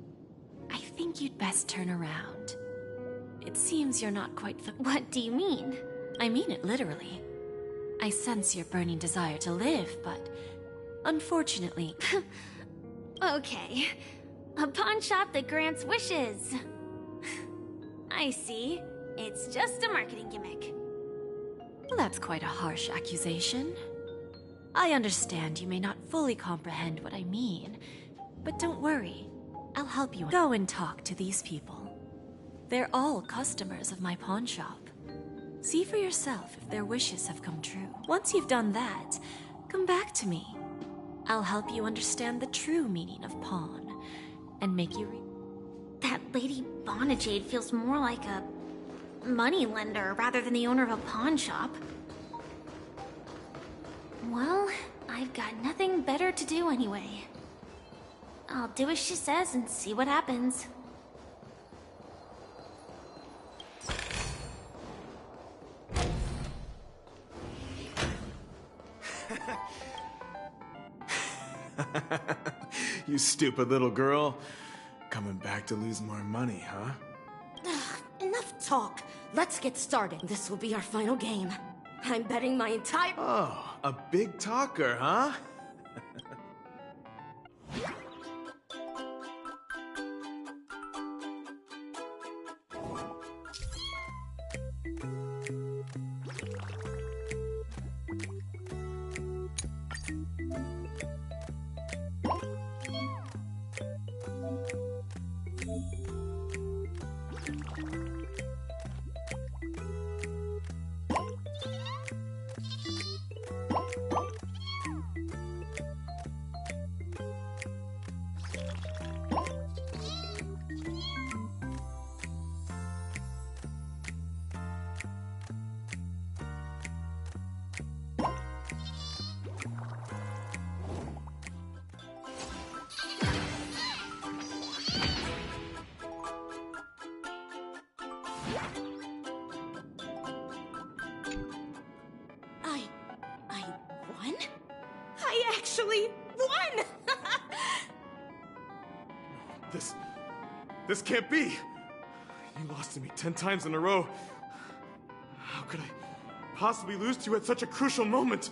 Speaker 9: I think you'd best turn around. It seems you're not quite
Speaker 1: What do you mean?
Speaker 9: I mean it literally. I sense your burning desire to live, but unfortunately...
Speaker 1: Okay. A pawn shop that grants wishes. I see. It's just a marketing gimmick.
Speaker 9: Well, that's quite a harsh accusation. I understand you may not fully comprehend what I mean, but don't worry. I'll help you. Go and talk to these people. They're all customers of my pawn shop. See for yourself if their wishes have come true. Once you've done that, come back to me. I'll help you understand the true meaning of pawn, and make you
Speaker 1: That Lady Bonajade feels more like a money lender rather than the owner of a pawn shop. Well, I've got nothing better to do anyway. I'll do as she says and see what happens.
Speaker 16: You stupid little girl. Coming back to lose more money, huh?
Speaker 17: Enough talk. Let's get started. This will be our final game. I'm betting my entire...
Speaker 16: Oh, a big talker, huh?
Speaker 17: I won? I actually won!
Speaker 16: This can't be! You lost to me 10 times in a row. How could I possibly lose to you at such a crucial moment?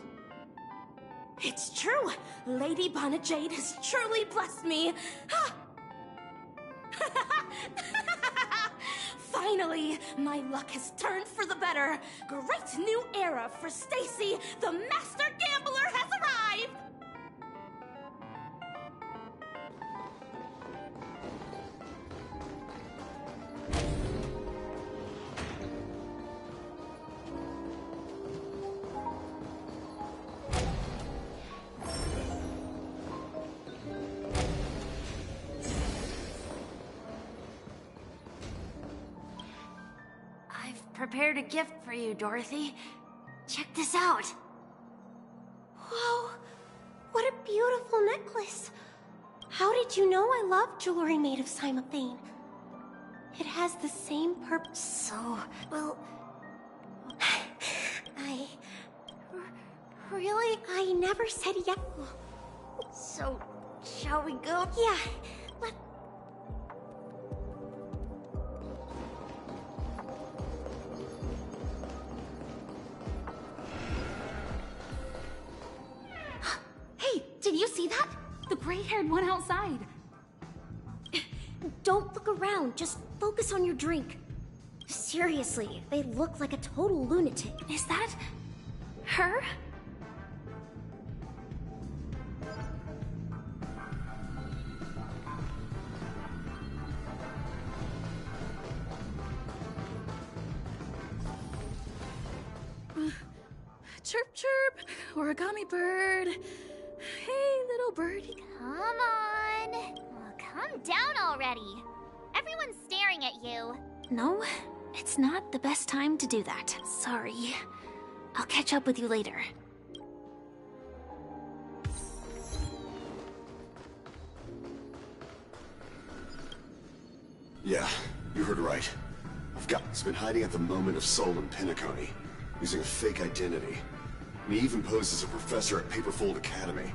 Speaker 17: It's true! Lady Bonajade has truly blessed me! Finally, my luck has turned for the better. Great new era for Stacy. The master gambler has arrived!
Speaker 1: Prepared a gift for you, Dorothy. Check this out.
Speaker 14: Whoa, what a beautiful necklace. How did you know I love jewelry made of cymophane? It has the same purpose.
Speaker 1: So, well...
Speaker 14: I
Speaker 18: Really? I never said yes.
Speaker 3: So, shall we go?
Speaker 18: Yeah, let...
Speaker 17: Hey, did you see that? The gray-haired one outside.
Speaker 18: Don't look around, just focus on your drink. Seriously, they look like a total lunatic.
Speaker 1: Is that... her?
Speaker 17: Chirp, chirp, origami bird. Hey, little birdie.
Speaker 3: Come on. Oh, calm down already. Everyone's staring at you.
Speaker 1: No, it's not the best time to do that. Sorry. I'll catch up with you later.
Speaker 19: Yeah, you heard right. He's been hiding at the moment of soul in Penacony, using a fake identity. And he even posed as a professor at Paperfold Academy.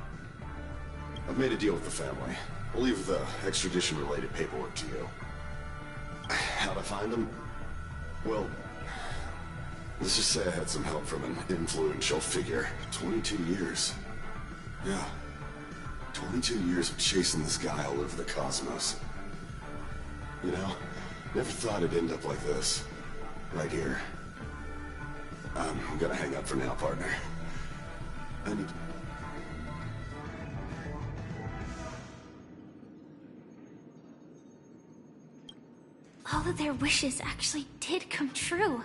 Speaker 19: I've made a deal with the family. I'll leave the extradition-related paperwork to you. How'd I find him? Well, let's just say I had some help from an influential figure. 22 years. Yeah. 22 years of chasing this guy all over the cosmos. You know, never thought it'd end up like this. Right here. I'm gonna hang up for now, partner. I need...
Speaker 1: All of their wishes actually did come true.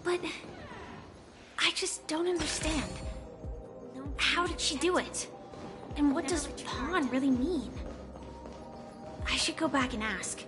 Speaker 1: But... I just don't understand. How did she do it? And what does pawn really mean? I should go back and ask.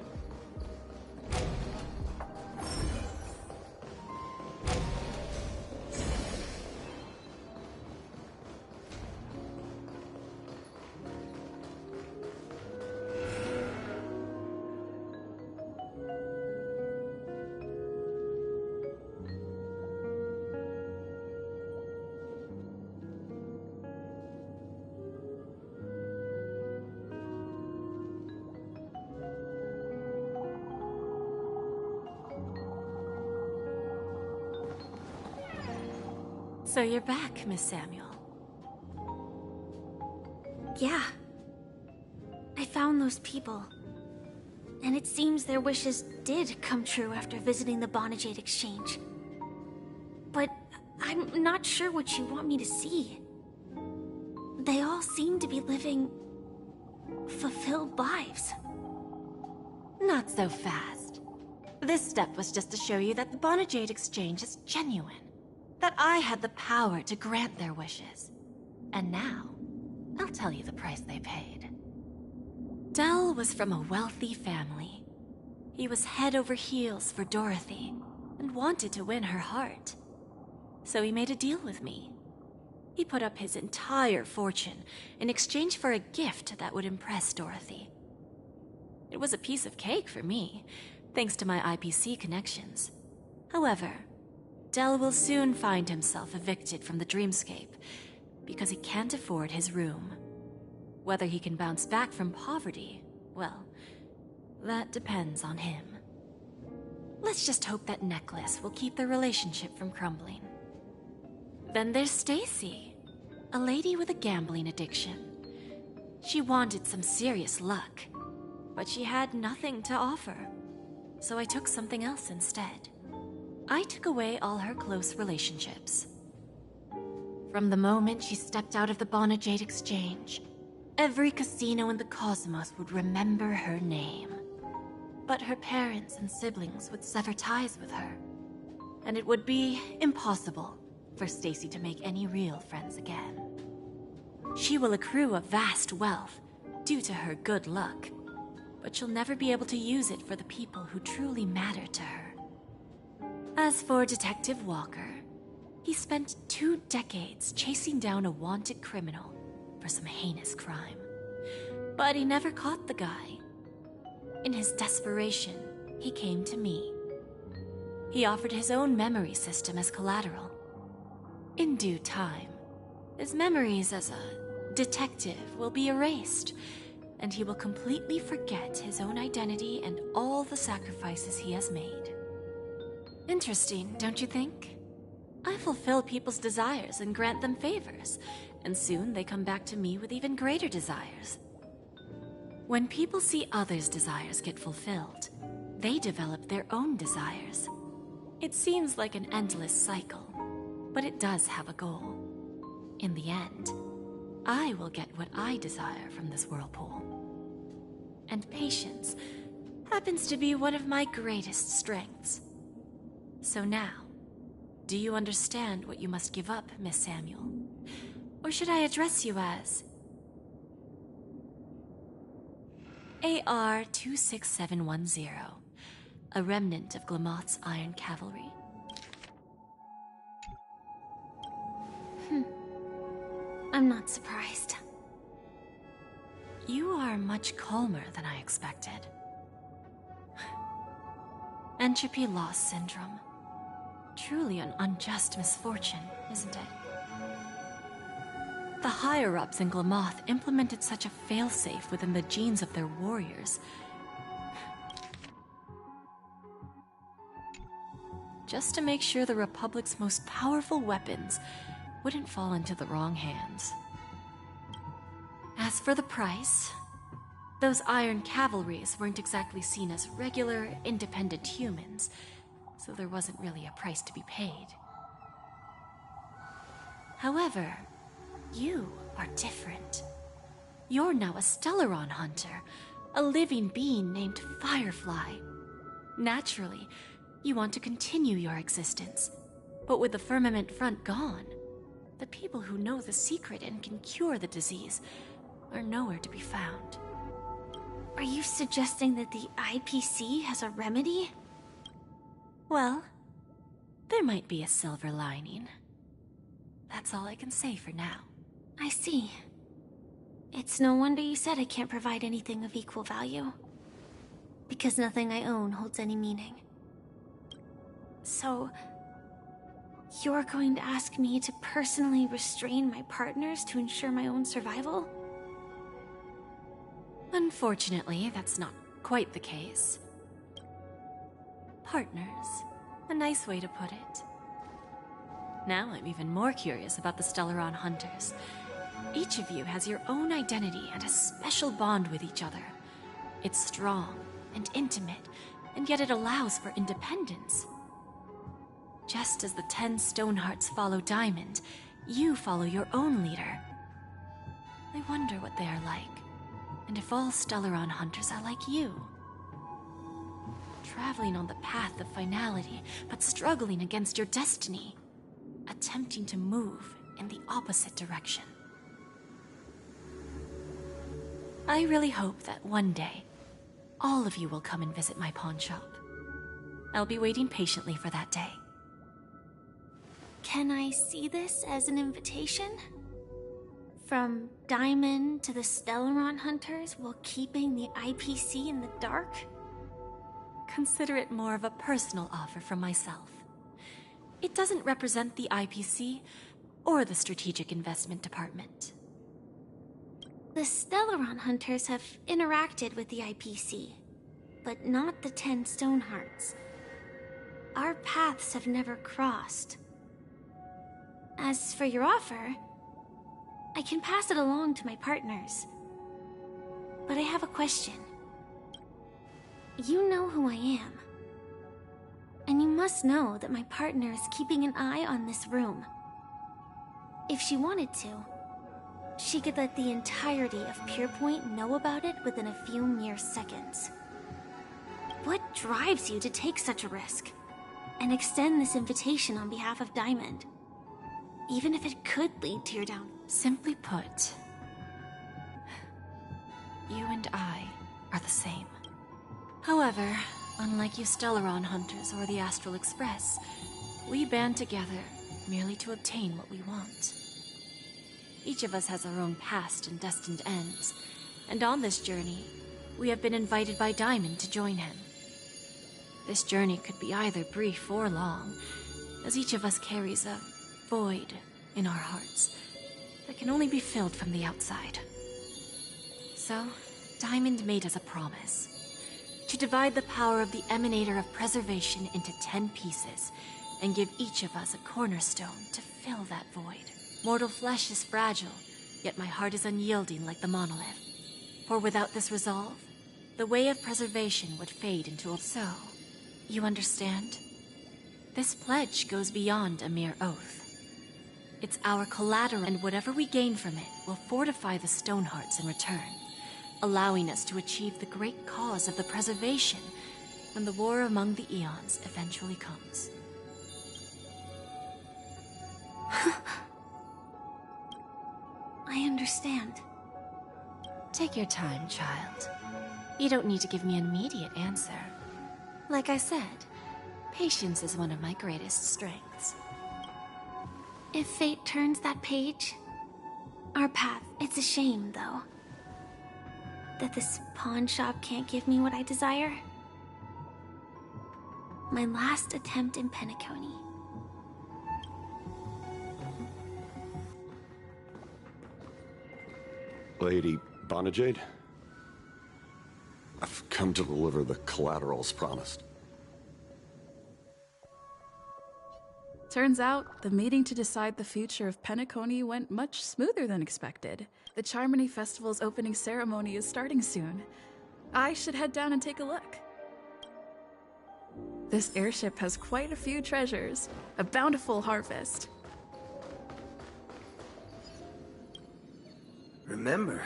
Speaker 9: So you're back, Miss Samuel.
Speaker 1: Yeah. I found those people. And it seems their wishes did come true after visiting the Bonajade Exchange. But I'm not sure what you want me to see. They all seem to be living... fulfilled lives.
Speaker 9: Not so fast. This step was just to show you that the Bonajade Exchange is genuine. That I had the power to grant their wishes. And now, I'll tell you the price they paid. Dell was from a wealthy family. He was head over heels for Dorothy, and wanted to win her heart. So he made a deal with me. He put up his entire fortune in exchange for a gift that would impress Dorothy. It was a piece of cake for me, thanks to my IPC connections. However, Dell will soon find himself evicted from the dreamscape because he can't afford his room. Whether he can bounce back from poverty, well, that depends on him. Let's just hope that necklace will keep their relationship from crumbling. Then there's Stacy, a lady with a gambling addiction. She wanted some serious luck, but she had nothing to offer, so I took something else instead. I took away all her close relationships. From the moment she stepped out of the Bonajade Exchange, every casino in the cosmos would remember her name. But her parents and siblings would sever ties with her, and it would be impossible for Stacy to make any real friends again. She will accrue a vast wealth due to her good luck, but she'll never be able to use it for the people who truly matter to her. As for Detective Walker, he spent 2 decades chasing down a wanted criminal for some heinous crime. But he never caught the guy. In his desperation, he came to me. He offered his own memory system as collateral. In due time, his memories as a detective will be erased, and he will completely forget his own identity and all the sacrifices he has made. Interesting, don't you think? I fulfill people's desires and grant them favors, and soon they come back to me with even greater desires. When people see others' desires get fulfilled, they develop their own desires. It seems like an endless cycle, but it does have a goal. In the end, I will get what I desire from this whirlpool. And patience happens to be one of my greatest strengths. So now, do you understand what you must give up, Miss Samuel? Or should I address you as AR-26710, a remnant of Glamoth's Iron Cavalry?
Speaker 1: I'm not surprised.
Speaker 9: You are much calmer than I expected. Entropy loss syndrome. Truly an unjust misfortune, isn't it? The higher-ups in Glamoth implemented such a failsafe within the genes of their warriors. Just to make sure the Republic's most powerful weapons wouldn't fall into the wrong hands. As for the price, those Iron Cavalries weren't exactly seen as regular, independent humans, so there wasn't really a price to be paid. However, you are different. You're now a Stellaron hunter, a living being named Firefly. Naturally, you want to continue your existence, but with the Firmament Front gone, the people who know the secret and can cure the disease are nowhere to be found.
Speaker 1: Are you suggesting that the IPC has a remedy?
Speaker 9: Well, there might be a silver lining. That's all I can say for now.
Speaker 1: I see. It's no wonder you said I can't provide anything of equal value. Because nothing I own holds any meaning. So, you're going to ask me to personally restrain my partners to ensure my own survival?
Speaker 9: Unfortunately, that's not quite the case. Partners. A nice way to put it. Now I'm even more curious about the Stellaron Hunters. Each of you has your own identity and a special bond with each other. It's strong and intimate, and yet it allows for independence. Just as the 10 Stonehearts follow Diamond, you follow your own leader. I wonder what they are like, and if all Stellaron Hunters are like you. Traveling on the path of finality, but struggling against your destiny. Attempting to move in the opposite direction. I really hope that one day, all of you will come and visit my pawn shop. I'll be waiting patiently for that day.
Speaker 1: Can I see this as an invitation? From Diamond to the Stellaron Hunters while keeping the IPC in the dark?
Speaker 9: Consider it more of a personal offer from myself. It doesn't represent the IPC or the Strategic Investment Department.
Speaker 1: The Stellaron Hunters have interacted with the IPC, but not the 10 Stonehearts. Our paths have never crossed. As for your offer, I can pass it along to my partners. But I have a question. You know who I am. And you must know that my partner is keeping an eye on this room. If she wanted to, she could let the entirety of Pierpoint know about it within a few mere seconds. What drives you to take such a risk and extend this invitation on behalf of Diamond? Even if it could lead to your down.
Speaker 9: Simply put, you and I are the same. However, unlike you Stellaron Hunters or the Astral Express, we band together merely to obtain what we want. Each of us has our own past and destined ends, and on this journey, we have been invited by Diamond to join him. This journey could be either brief or long, as each of us carries a void in our hearts that can only be filled from the outside. So, Diamond made us a promise to divide the power of the Emanator of Preservation into 10 pieces and give each of us a cornerstone to fill that void. Mortal flesh is fragile, yet my heart is unyielding like the monolith. For without this resolve, the way of preservation would fade into a... So, you understand? This pledge goes beyond a mere oath. It's our collateral, and whatever we gain from it will fortify the Stonehearts in return, allowing us to achieve the great cause of the preservation when the war among the eons eventually comes.
Speaker 1: I understand.
Speaker 9: Take your time, child. You don't need to give me an immediate answer. Like I said, patience is one of my greatest strengths.
Speaker 1: If fate turns that page, our path, it's a shame, though, that this pawn shop can't give me what I desire. My last attempt in Penacony.
Speaker 19: Lady Bonajade? I've come to deliver the collaterals promised.
Speaker 20: Turns out, the meeting to decide the future of Penacony went much smoother than expected. The Charmony Festival's opening ceremony is starting soon. I should head down and take a look. This airship has quite a few treasures, a bountiful harvest.
Speaker 21: Remember,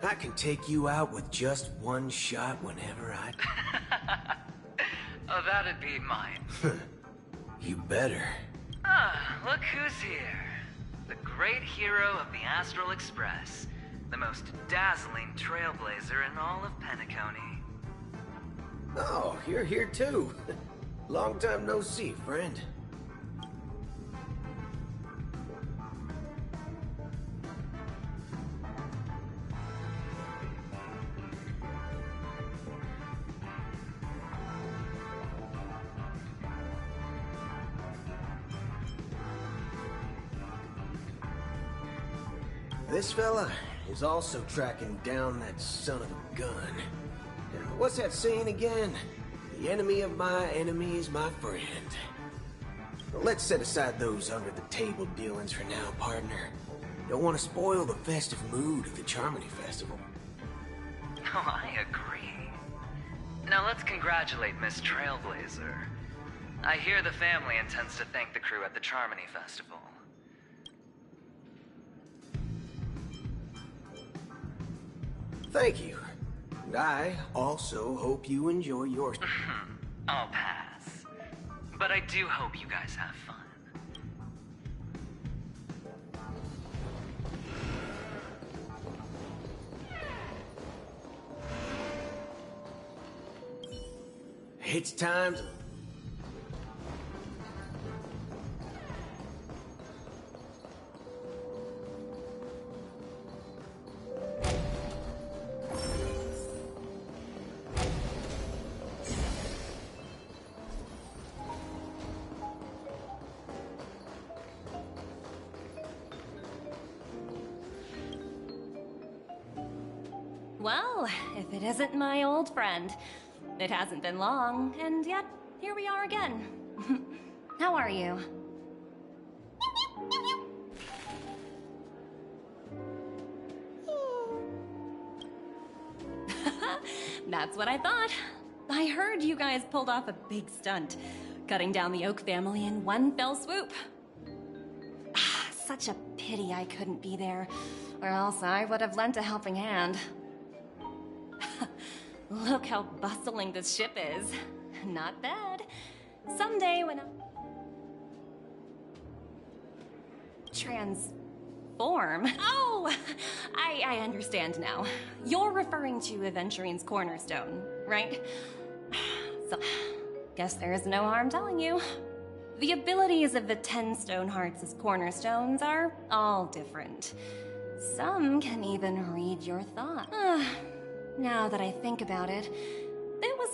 Speaker 21: I can take you out with just one shot whenever I...
Speaker 22: Oh, that'd be mine.
Speaker 21: You better.
Speaker 22: Ah, look who's here. The great hero of the Astral Express. The most dazzling trailblazer in all of Penacony.
Speaker 21: Oh, you're here too. Long time no see, friend. This fella is also tracking down that son of a gun. And what's that saying again? The enemy of my enemy is my friend. Well, let's set aside those under-the-table dealings for now, partner. Don't want to spoil the festive mood of the Charmony Festival.
Speaker 22: Oh, I agree. Now let's congratulate Miss Trailblazer. I hear the family intends to thank the crew at the Charmony Festival.
Speaker 21: Thank you. And I also hope you enjoy yours.
Speaker 22: I'll pass. But I do hope you guys have fun.
Speaker 21: It's time to...
Speaker 5: Well, if it isn't my old friend. It hasn't been long, and yet, here we are again. How are you? That's what I thought. I heard you guys pulled off a big stunt, cutting down the Oak family in one fell swoop. Such a pity I couldn't be there, or else I would have lent a helping hand. Look how bustling this ship is. Not bad. Someday when I... Transform? Oh! I understand now. You're referring to Aventurine's cornerstone, right? So, guess there is no harm telling you. The abilities of the 10 Stonehearts as cornerstones are all different. Some can even read your thoughts. Now that I think about it, it was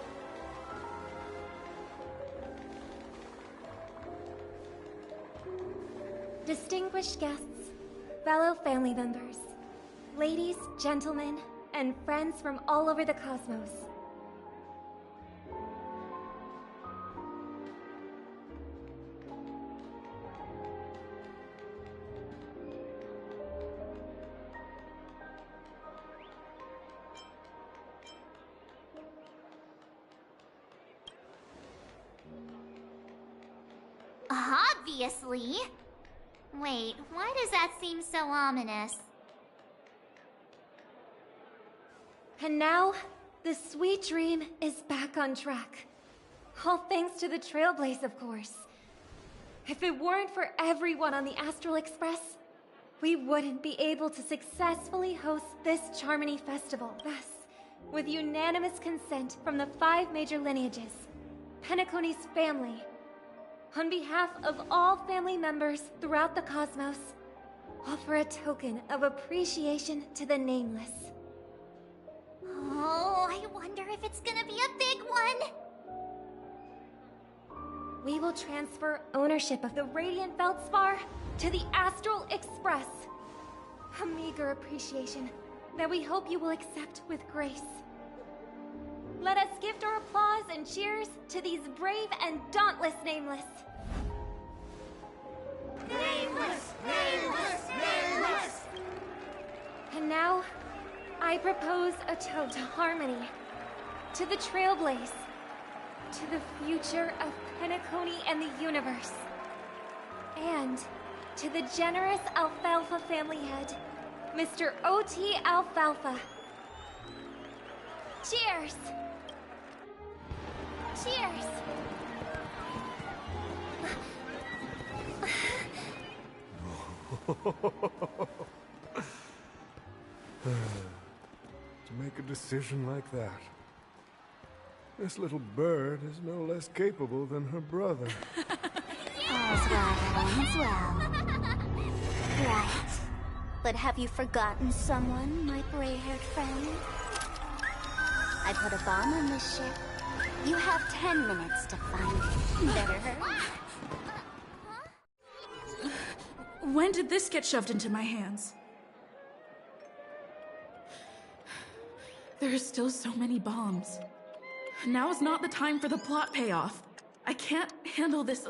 Speaker 14: Distinguished guests, fellow family members, ladies, gentlemen, and friends from all over the cosmos.
Speaker 3: Obviously. Wait, why does that seem so ominous?
Speaker 14: And now, the sweet dream is back on track. All thanks to the Trailblaze, of course. If it weren't for everyone on the Astral Express, we wouldn't be able to successfully host this Charmony Festival. Thus, with unanimous consent from the 5 major lineages, Penacony's family, on behalf of all family members throughout the cosmos, offer a token of appreciation to the Nameless.
Speaker 3: Oh, I wonder if it's gonna be a big one!
Speaker 14: We will transfer ownership of the Radiant Feldspar to the Astral Express. A meager appreciation that we hope you will accept with grace. Let us gift our applause and cheers to these brave and dauntless Nameless.
Speaker 3: Nameless! Nameless! Nameless!
Speaker 14: And now, I propose a toast to harmony, to the Trailblaze, to the future of Penacony and the universe, and to the generous Alfalfa family head, Mr. O.T. Alfalfa. Cheers! Cheers!
Speaker 10: To make a decision like that. This little bird is no less capable than her brother.
Speaker 18: All's well that ends well. Right. But have you forgotten someone, my gray-haired friend? I put a bomb on this ship. You have 10 minutes to find it. Better hurry.
Speaker 20: When did this get shoved into my hands? There are still so many bombs. Now is not the time for the plot payoff. I can't handle this.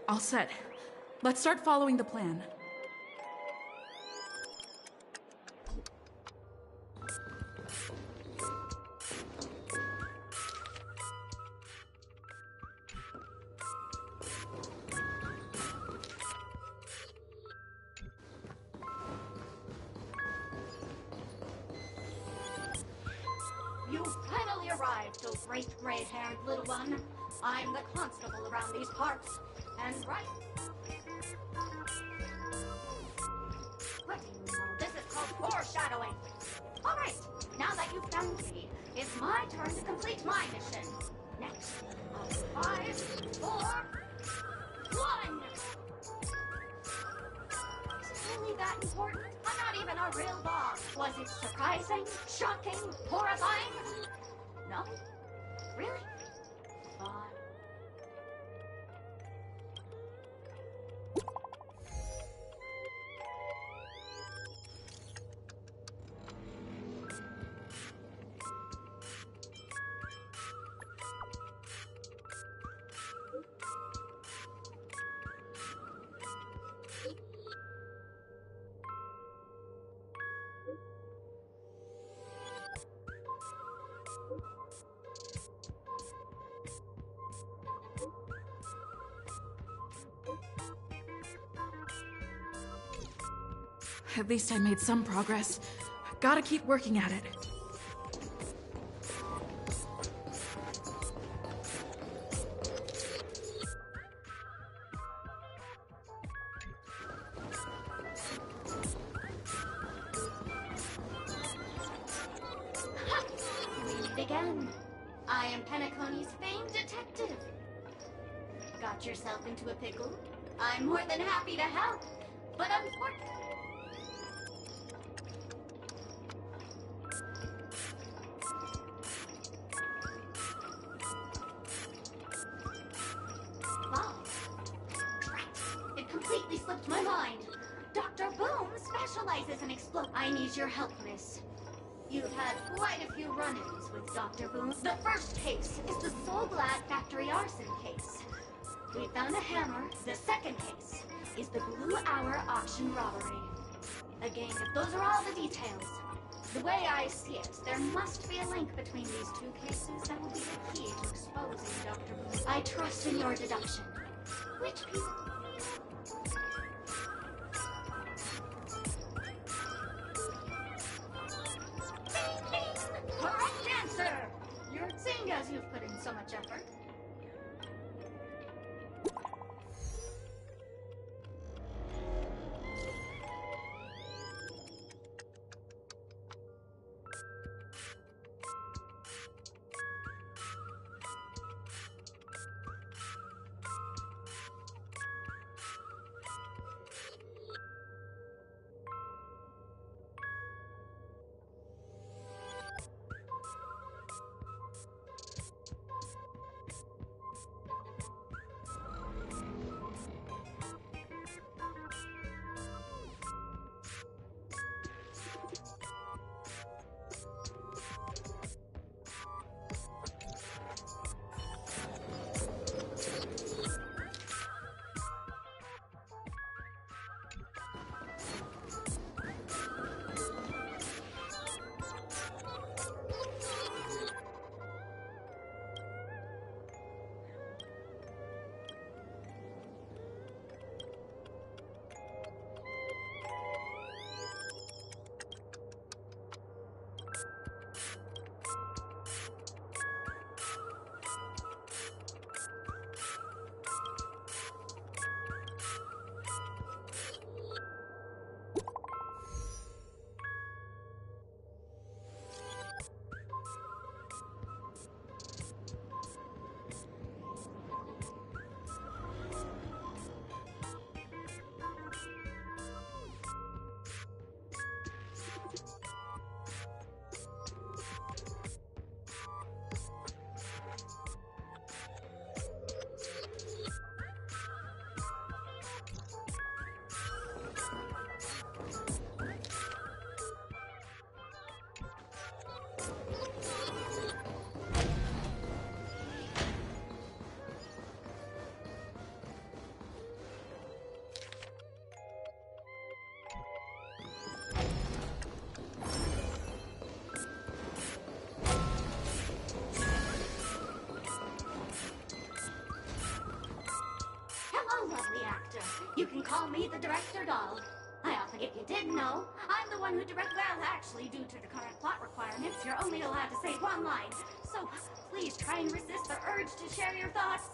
Speaker 20: All set. Let's start following the plan.
Speaker 3: You finally
Speaker 17: pterodactyl great gray-haired little one. I'm the constable around these parts. And right... What do you know? This is called foreshadowing. Alright, now that you've found me, it's my turn to complete my mission. Next, on 5, 4, 1! Is it really that important? I'm not even a real boss. Was it surprising? Shocking? Horrifying? No? Really? Fine.
Speaker 20: At least I made some progress. Gotta keep working at it.
Speaker 17: We meet again. I am Penacony's famed detective. Got yourself into a pickle? I'm more than happy to help, but unfortunately... It completely slipped my mind. Dr. Boom specializes in explode. I need your help, miss. You've had quite a few run-ins with Dr. Boom. The first case is the Soul Glad factory arson case. We found a hammer. The second case is the Blue Hour auction robbery. Again, those are all the details. The way I see it, there must be a link between these two cases that will be the key to exposing Dr. Boom. I trust in your deduction. Which people... Correct answer! You're seeing as you've put in so much effort. You can call me the Director Doll. I also, if you didn't know, I'm the one who directly... Well, actually, due to the current plot requirements, you're only allowed to say one line. So please try and resist the urge to share your thoughts.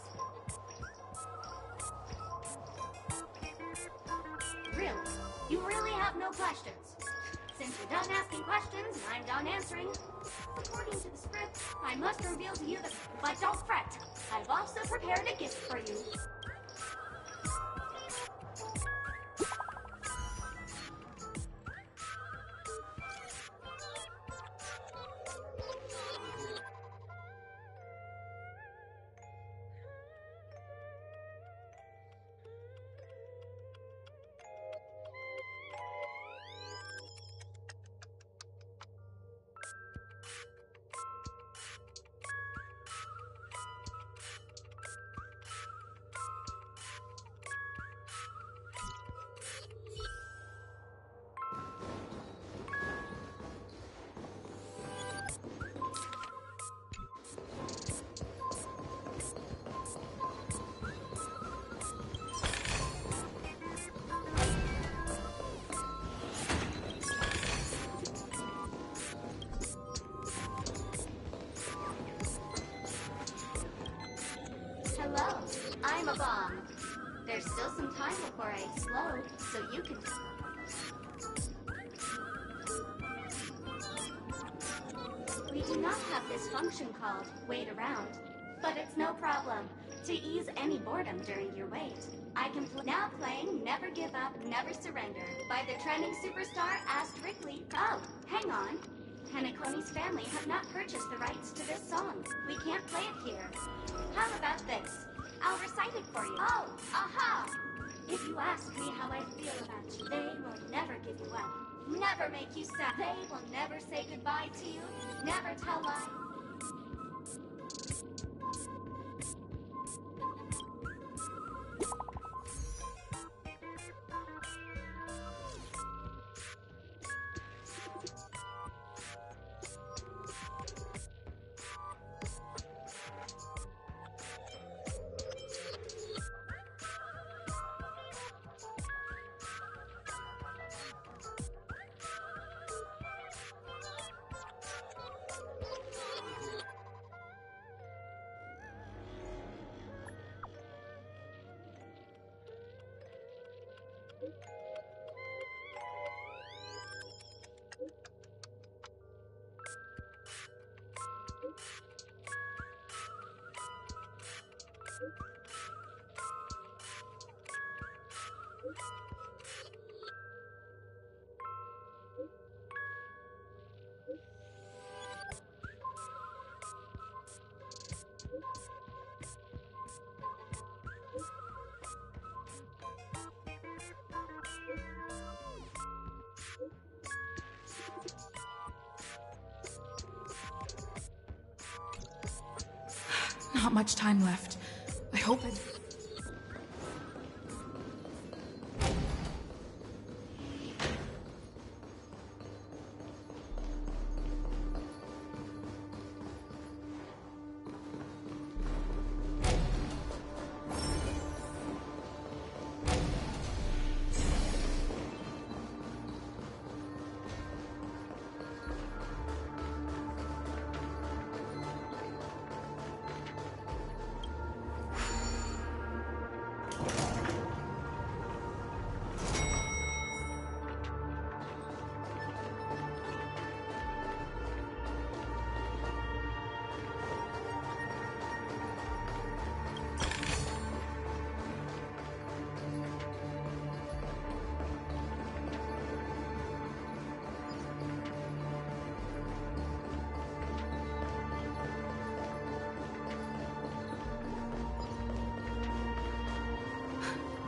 Speaker 17: Really? You really have no questions? Since you're done asking questions and I'm done answering, according to the script, I must reveal to you that... But don't fret. I've also prepared a gift for you. Hello, I'm a bomb. There's still some time before I explode, so you can... We do not have this function called wait around, but it's no problem. To ease any boredom during your wait, I can now playing Never Give Up, Never Surrender by the trending superstar Asterically. Oh, hang on. Penacony's family have not purchased the rights to this song. We can't play it here. How about this? I'll recite it for you. Oh, aha! If you ask me how I feel about you, they will never give you up. Never make you sad. They will never say goodbye to you. Never tell lies.
Speaker 20: Not much time left. I hope it...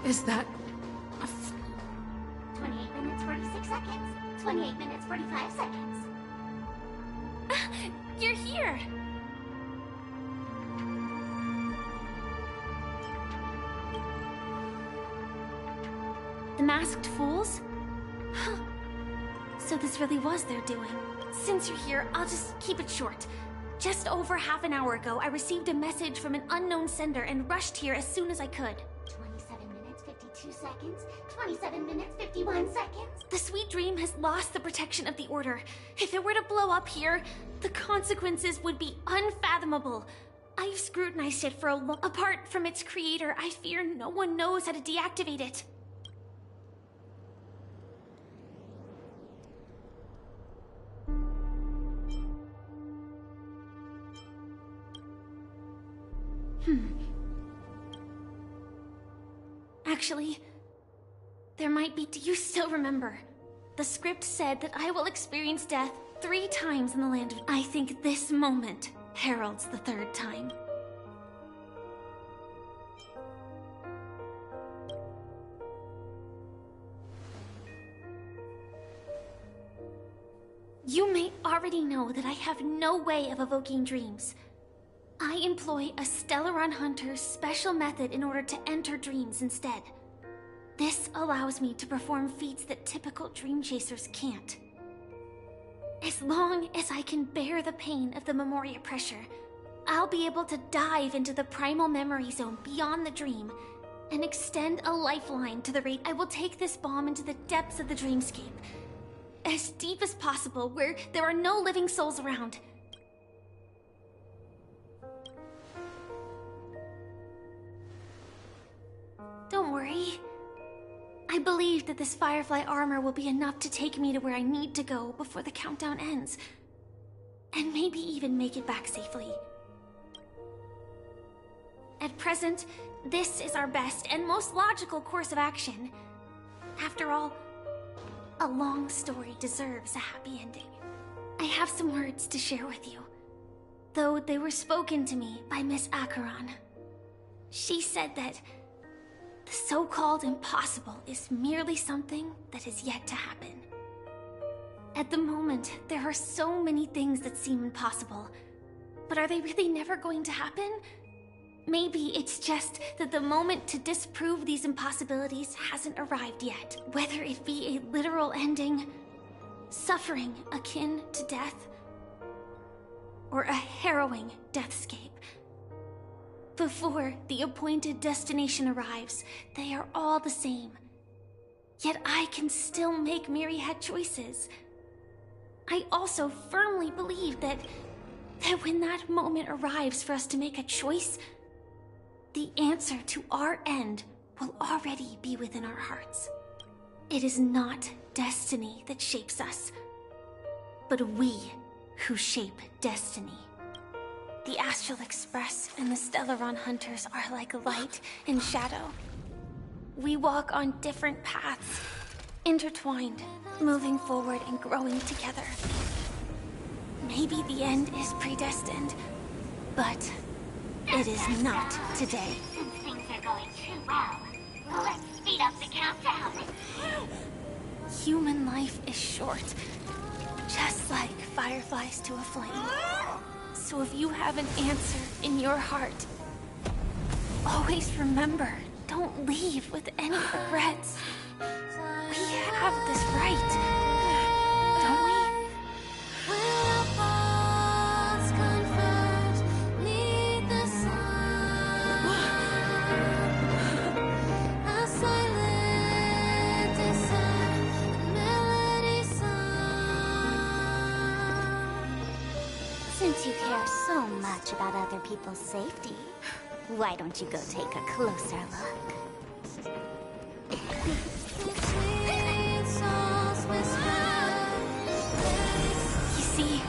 Speaker 20: Is that...
Speaker 3: 28 minutes, 46 seconds. 28 minutes, 45 seconds.
Speaker 1: You're here! The Masked Fools? So this really was their doing. Since you're here, I'll just keep it short. Just over half an hour ago, I received a message from an unknown sender and rushed here as soon as I could.
Speaker 3: 27 minutes, 52 seconds. 27 minutes, 51 seconds.
Speaker 1: The Sweet Dream has lost the protection of the Order. If it were to blow up here, the consequences would be unfathomable. I've scrutinized it for apart from its creator, I fear no one knows how to deactivate it. Actually, there might be. Do you still remember? The script said that I will experience death 3 times in the land of. I think this moment heralds the 3rd time. You may already know that I have no way of evoking dreams. I employ a Stellaron Hunter's special method in order to enter dreams instead. This allows me to perform feats that typical dream chasers can't. As long as I can bear the pain of the Memoria pressure, I'll be able to dive into the primal memory zone beyond the dream and extend a lifeline to the rate. I will take this bomb into the depths of the dreamscape, as deep as possible, where there are no living souls around. Don't worry. I believe that this Firefly armor will be enough to take me to where I need to go before the countdown ends. And maybe even make it back safely. At present, this is our best and most logical course of action. After all, a long story deserves a happy ending. I have some words to share with you, though they were spoken to me by Miss Acheron. She said that the so-called impossible is merely something that is yet to happen. At the moment, there are so many things that seem impossible, but are they really never going to happen? Maybe it's just that the moment to disprove these impossibilities hasn't arrived yet. Whether it be a literal ending, suffering akin to death, or a harrowing deathscape. Before the appointed destination arrives, they are all the same. Yet I can still make myriad choices. I also firmly believe that when that moment arrives for us to make a choice, the answer to our end will already be within our hearts. It is not destiny that shapes us, but we who shape destiny. The Astral Express and the Stellaron Hunters are like light and shadow. We walk on different paths, intertwined, moving forward and growing together. Maybe the end is predestined, but it is not today.
Speaker 3: Since things are going too well, let's speed up the countdown.
Speaker 1: Human life is short, just like fireflies to a flame. So if you have an answer in your heart, always remember, don't leave with any regrets. We have this right, don't we?
Speaker 18: Since you care so much about other people's safety, why don't you go take a closer look?
Speaker 1: You see,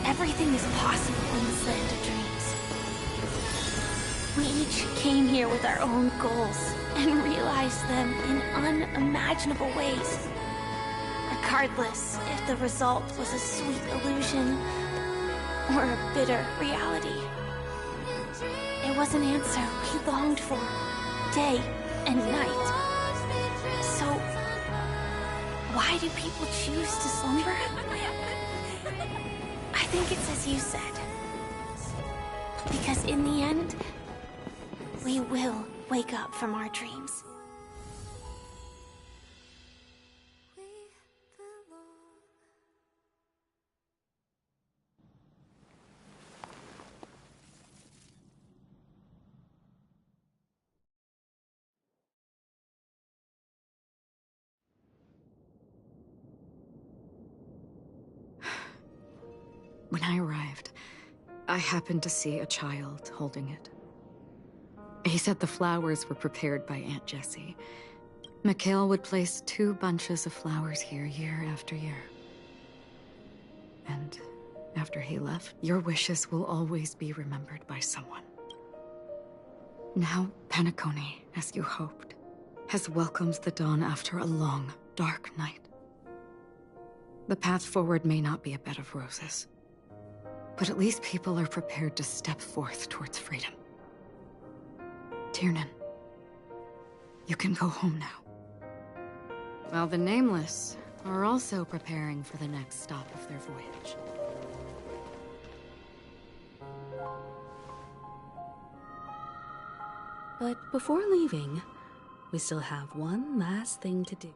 Speaker 1: everything is possible in this land of dreams. We each came here with our own goals and realized them in unimaginable ways. Regardless if the result was a sweet illusion or a bitter reality. It was an answer we longed for, day and night. So, why do people choose to slumber? I think it's as you said. Because in the end, we will wake up from our dreams.
Speaker 6: When I arrived, I happened to see a child holding it. He said the flowers were prepared by Aunt Jessie. Mikhail would place 2 bunches of flowers here year after year. And after he left, your wishes will always be remembered by someone. Now, Penacony, as you hoped, has welcomed the dawn after a long, dark night. The path forward may not be a bed of roses, but at least people are prepared to step forth towards freedom. Tiernan, you can go home now. While the Nameless are also preparing for the next stop of their voyage.
Speaker 15: But before leaving, we still have one last thing to do.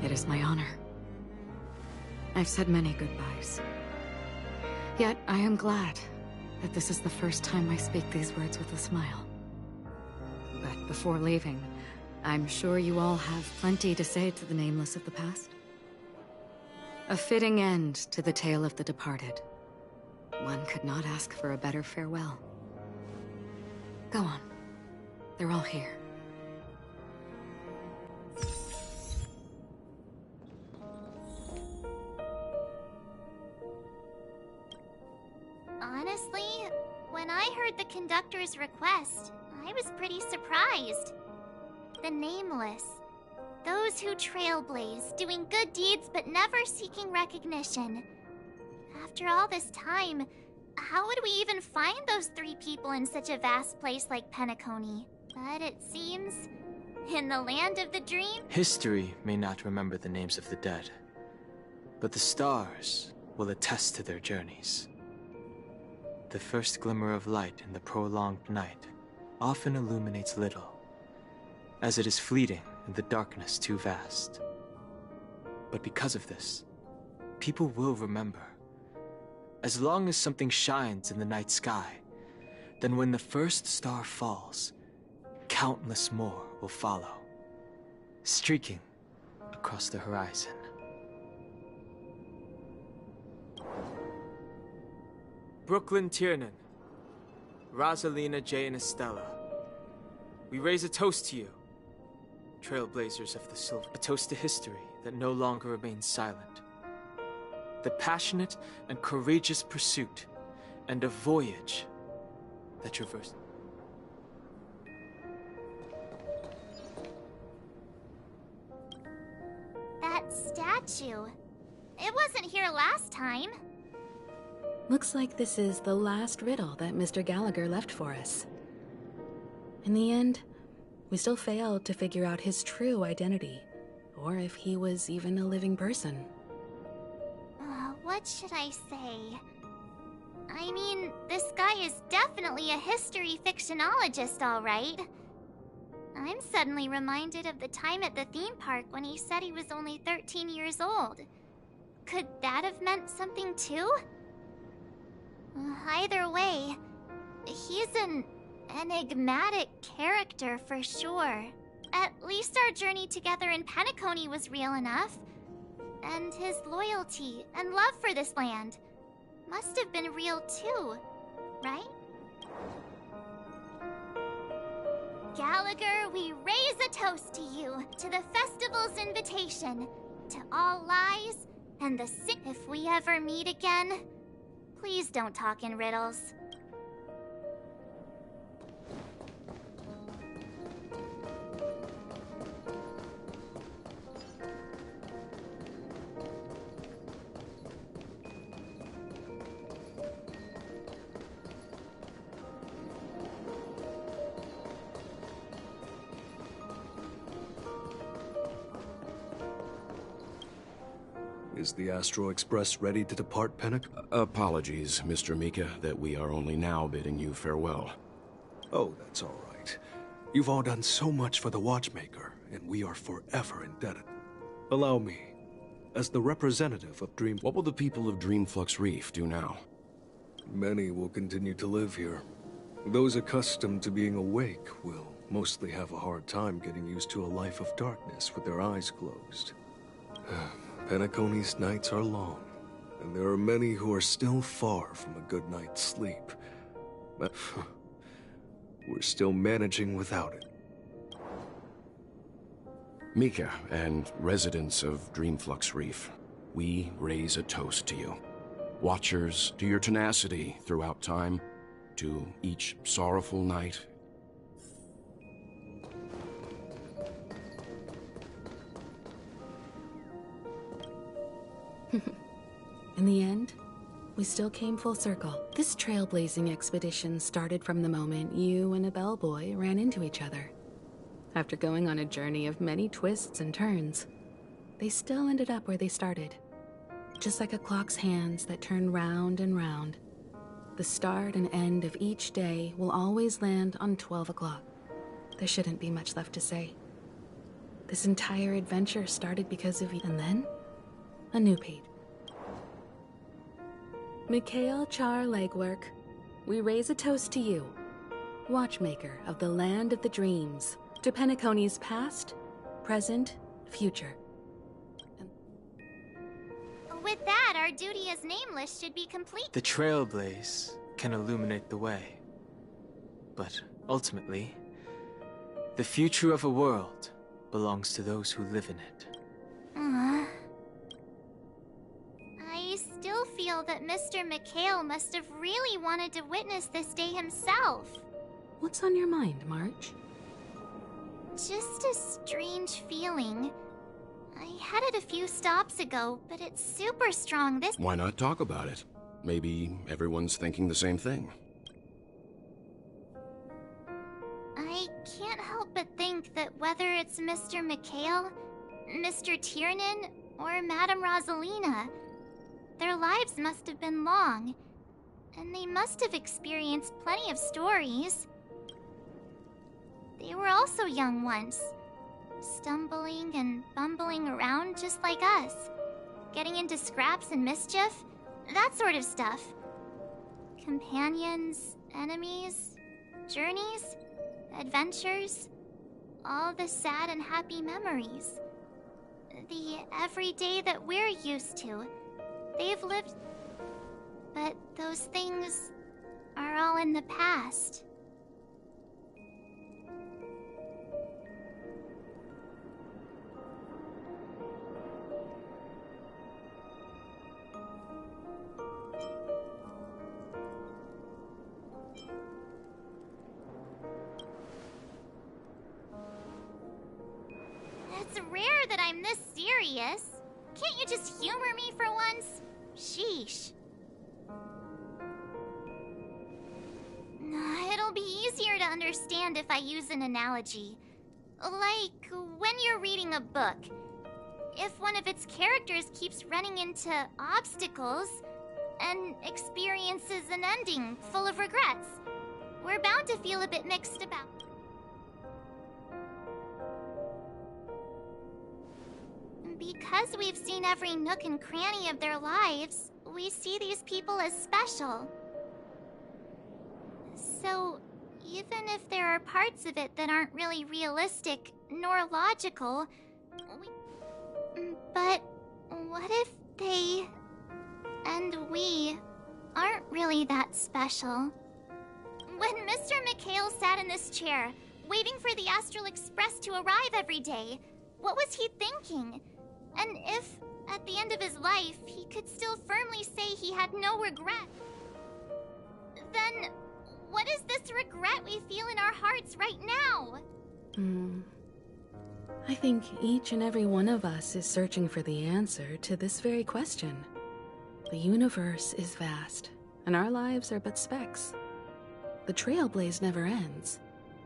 Speaker 6: It is my honor. I've said many goodbyes. Yet I am glad that this is the first time I speak these words with a smile. But before leaving, I'm sure you all have plenty to say to the Nameless of the past. A fitting end to the tale of the departed. One could not ask for a better farewell. Go on. They're all here.
Speaker 3: Honestly, when I heard the conductor's request, I was pretty surprised. The Nameless. Those who trailblaze, doing good deeds but never seeking recognition. After all this time, how would we even find those 3 people in such a vast place like Penacony? But it seems, in the land of the dream...
Speaker 11: History may not remember the names of the dead, but the stars will attest to their journeys. The first glimmer of light in the prolonged night often illuminates little, as it is fleeting in the darkness too vast. But because of this, people will remember. As long as something shines in the night sky, then when the first star falls, countless more will follow, streaking across the horizon. Brooklyn Tiernan, Rosalina J. and Estella, we raise a toast to you, trailblazers of the silver, a toast to history that no longer remains silent. The passionate and courageous pursuit, and a voyage that traversed.
Speaker 3: That statue. It wasn't here last time.
Speaker 15: Looks like this is the last riddle that Mr. Gallagher left for us. In the end, we still failed to figure out his true identity, or if he was even a living person.
Speaker 3: What should I say? I mean, this guy is definitely a history fictionologist, all right. I'm suddenly reminded of the time at the theme park when he said he was only 13 years old. Could that have meant something too? Either way, he's an enigmatic character for sure. At least our journey together in Penacony was real enough. And his loyalty and love for this land must have been real too, right? Gallagher, we raise a toast to you, to the festival's invitation, to all lies and the sin. If we ever meet again, please don't talk in riddles.
Speaker 7: Is the Astro Express ready to depart, Pennock?
Speaker 12: Apologies, Mr. Mika, that we are only now bidding you farewell.
Speaker 7: Oh, that's all right. You've all done so much for the Watchmaker, and we are forever indebted. Allow me, as the representative of Dream...
Speaker 12: What will the people of Dreamflux Reef do now?
Speaker 7: Many will continue to live here. Those accustomed to being awake will mostly have a hard time getting used to a life of darkness with their eyes closed. Penacony's nights are long, and there are many who are still far from a good night's sleep. But we're still managing without it.
Speaker 12: Mika and residents of Dreamflux Reef, we raise a toast to you. Watchers, to your tenacity throughout time, to each sorrowful night.
Speaker 15: In the end, we still came full circle. This trailblazing expedition started from the moment you and a bellboy ran into each other. After going on a journey of many twists and turns, they still ended up where they started. Just like a clock's hands that turn round and round, the start and end of each day will always land on 12 o'clock. There shouldn't be much left to say. This entire adventure started because of you, and then a new page. Mikhail Char Legwork, we raise a toast to you, watchmaker of the land of the dreams, to Penacony's past, present, future.
Speaker 3: With that, our duty as Nameless should be complete.
Speaker 11: The Trailblaze can illuminate the way. But ultimately, the future of a world belongs to those who live in it.
Speaker 3: I still feel that Mr. Mikhail must have really wanted to witness this day himself.
Speaker 15: What's on your mind, March?
Speaker 3: Just a strange feeling. I had it a few stops ago, but it's super strong this—
Speaker 12: Why not talk about it? Maybe everyone's thinking the same thing.
Speaker 3: I can't help but think that whether it's Mr. Mikhail, Mr. Tiernan, or Madame Rosalina, their lives must have been long, and they must have experienced plenty of stories. They were also young once, stumbling and bumbling around just like us, getting into scraps and mischief, that sort of stuff. Companions, enemies, journeys, adventures, all the sad and happy memories. The everyday that we're used to. They've lived, but those things are all in the past. It's rare that I'm this serious. Can't you just humor me for once? Sheesh. It'll be easier to understand if I use an analogy. Like when you're reading a book. If one of its characters keeps running into obstacles and experiences an ending full of regrets, we're bound to feel a bit mixed about. Because we've seen every nook and cranny of their lives, we see these people as special. So, even if there are parts of it that aren't really realistic nor logical, but what if they and we aren't really that special? When Mr. Mikhail sat in this chair, waiting for the Astral Express to arrive every day, what was he thinking? And if, at the end of his life, he could still firmly say he had no regret, then what is this regret we feel in our hearts right now?
Speaker 15: I think each and every one of us is searching for the answer to this very question. The universe is vast, and our lives are but specks. The trailblaze never ends,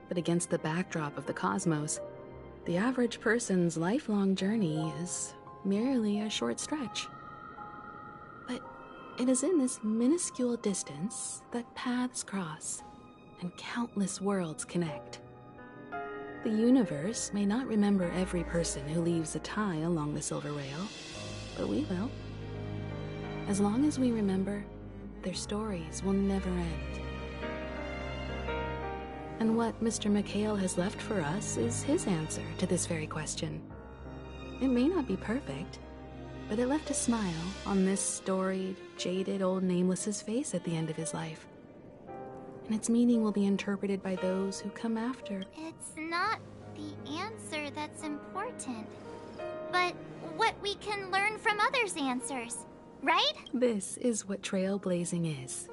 Speaker 15: but against the backdrop of the cosmos, the average person's lifelong journey is merely a short stretch. But it is in this minuscule distance that paths cross and countless worlds connect. The universe may not remember every person who leaves a tie along the silver rail, but we will. As long as we remember, their stories will never end. And what Mr. McHale has left for us is his answer to this very question. It may not be perfect, but it left a smile on this storied, jaded old Nameless's face at the end of his life. And its meaning will be interpreted by those who come after.
Speaker 3: It's not the answer that's important, but what we can learn from others' answers, right?
Speaker 15: This is what trailblazing is.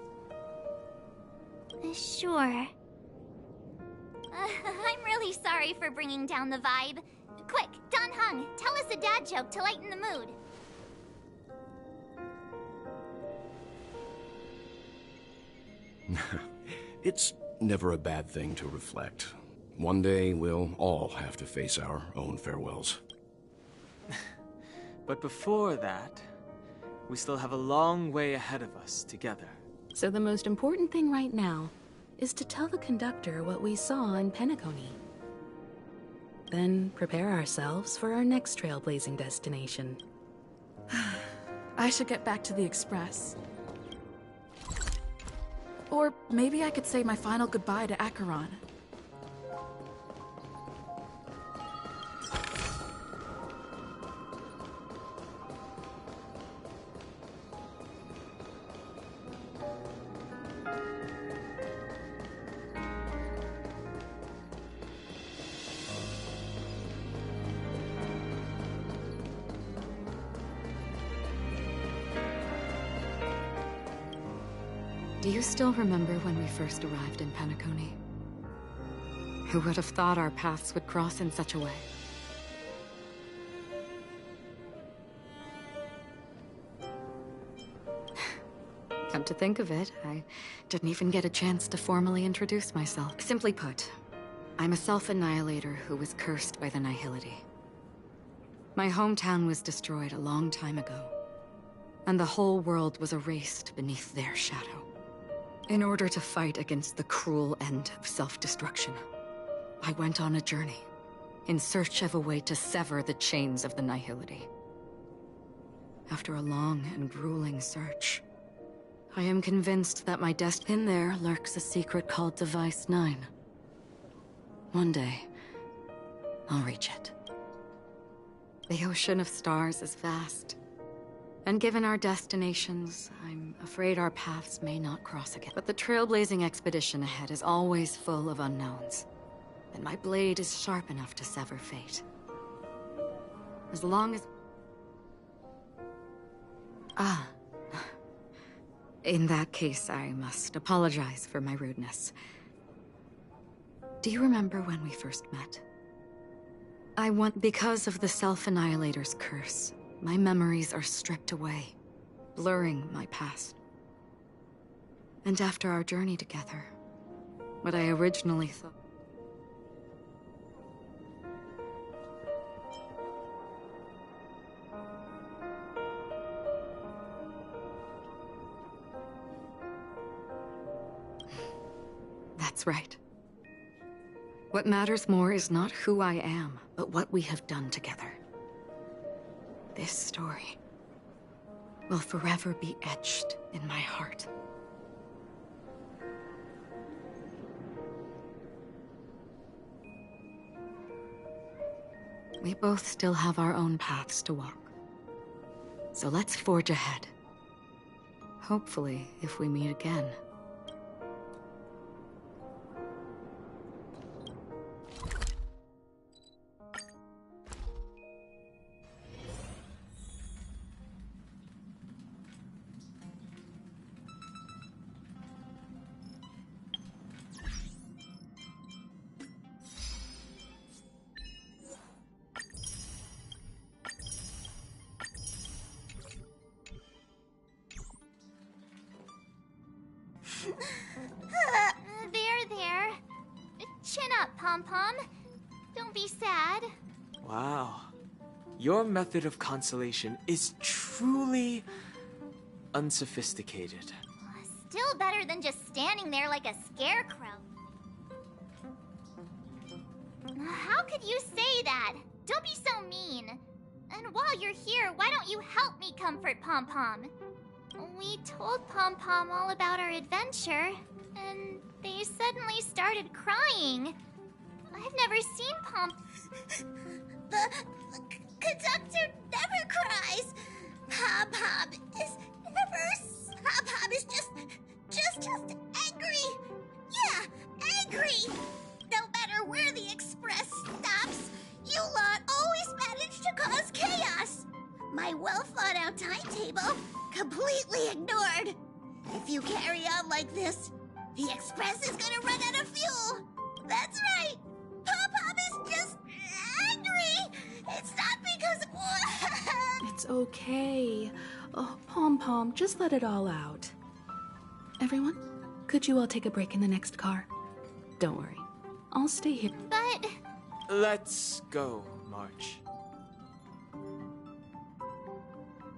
Speaker 3: Sure. I'm really sorry for bringing down the vibe. Quick, Don Hung, tell us a dad joke to lighten the mood.
Speaker 12: It's never a bad thing to reflect. One day, we'll all have to face our own farewells.
Speaker 11: But before that, we still have a long way ahead of us together.
Speaker 15: So the most important thing right now is to tell the conductor what we saw in Penacony. Then prepare ourselves for our next trailblazing destination.
Speaker 20: I should get back to the Express. Or maybe I could say my final goodbye to Acheron.
Speaker 6: Do you still remember when we first arrived in Penacony? Who would have thought our paths would cross in such a way? Come to think of it, I didn't even get a chance to formally introduce myself. Simply put, I'm a self-annihilator who was cursed by the Nihility. My hometown was destroyed a long time ago, and the whole world was erased beneath their shadow. In order to fight against the cruel end of self-destruction, I went on a journey, in search of a way to sever the chains of the Nihility. After a long and grueling search, I am convinced that my destiny in there lurks a secret called Device 9. One day, I'll reach it. The ocean of stars is vast, and given our destinations, I'm afraid our paths may not cross again. But the trailblazing expedition ahead is always full of unknowns, and my blade is sharp enough to sever fate. As long as... In that case, I must apologize for my rudeness. Do you remember when we first met? Because of the Self-Annihilator's curse, my memories are stripped away, blurring my past. And after our journey together, what I originally thought... That's right. What matters more is not who I am, but what we have done together. This story will forever be etched in my heart. We both still have our own paths to walk. So let's forge ahead. Hopefully, if we meet again.
Speaker 3: There. Chin up, Pom-Pom. Don't be sad.
Speaker 11: Wow. Your method of consolation is truly unsophisticated.
Speaker 3: Still better than just standing there like a scarecrow. How could you say that? Don't be so mean. And while you're here, why don't you help me comfort Pom-Pom? We told Pom-Pom all about our adventure. and they suddenly started crying. I've never seen The conductor never cries. Pom-Pom is just angry. Yeah, angry. No matter where the express stops, you lot always manage to cause chaos. My well-thought-out timetable completely ignored. If you carry on like this, the express is gonna run out of fuel. That's right. Pom-Pom is just angry. It's not because of...
Speaker 15: It's okay. Oh, Pom-Pom, just let it all out. Everyone, could you all take a break in the next car? Don't worry. I'll stay here.
Speaker 3: But...
Speaker 11: Let's go, March.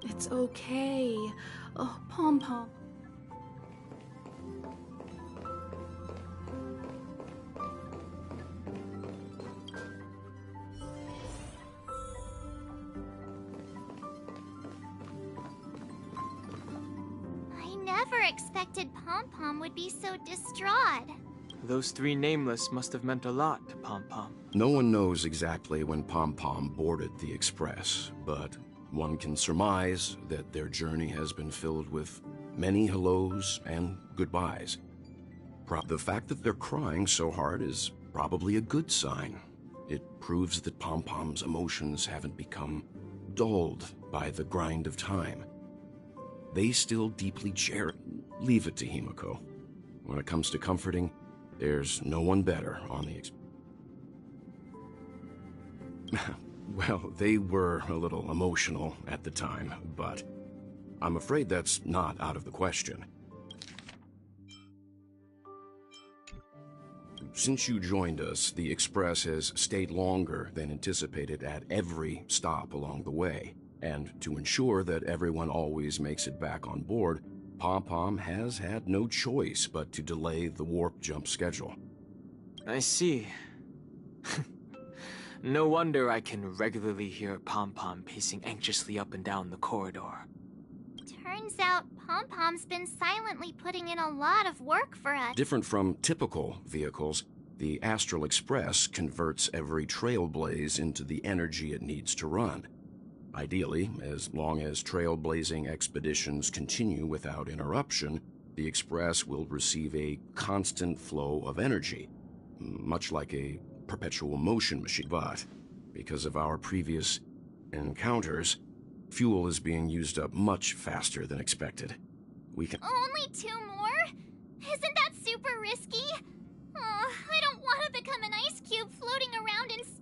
Speaker 15: It's okay. Oh, Pom-Pom.
Speaker 3: I never expected Pom-Pom would be so distraught.
Speaker 11: Those three nameless must have meant a lot to Pom-Pom.
Speaker 12: No one knows exactly when Pom-Pom boarded the Express, but one can surmise that their journey has been filled with many hellos and goodbyes. The fact that they're crying so hard is probably a good sign. It proves that Pom-Pom's emotions haven't become dulled by the grind of time. They still deeply cherish. Leave it to Himiko. When it comes to comforting, there's no one better on the Well, they were a little emotional at the time, but I'm afraid that's not out of the question. Since you joined us, the Express has stayed longer than anticipated at every stop along the way. And to ensure that everyone always makes it back on board, Pom-Pom has had no choice but to delay the warp jump schedule.
Speaker 11: I see. No wonder I can regularly hear Pom-Pom pacing anxiously up and down the corridor.
Speaker 3: Turns out Pom-Pom's been silently putting in a lot of work for us.
Speaker 12: Different from typical vehicles, the Astral Express converts every trailblaze into the energy it needs to run. Ideally, as long as trailblazing expeditions continue without interruption, the Express will receive a constant flow of energy, much like a perpetual motion machine. But because of our previous encounters, fuel is being used up much faster than expected. We can...
Speaker 3: Only 2 more? Isn't that super risky? I don't want to become an ice cube floating around in space.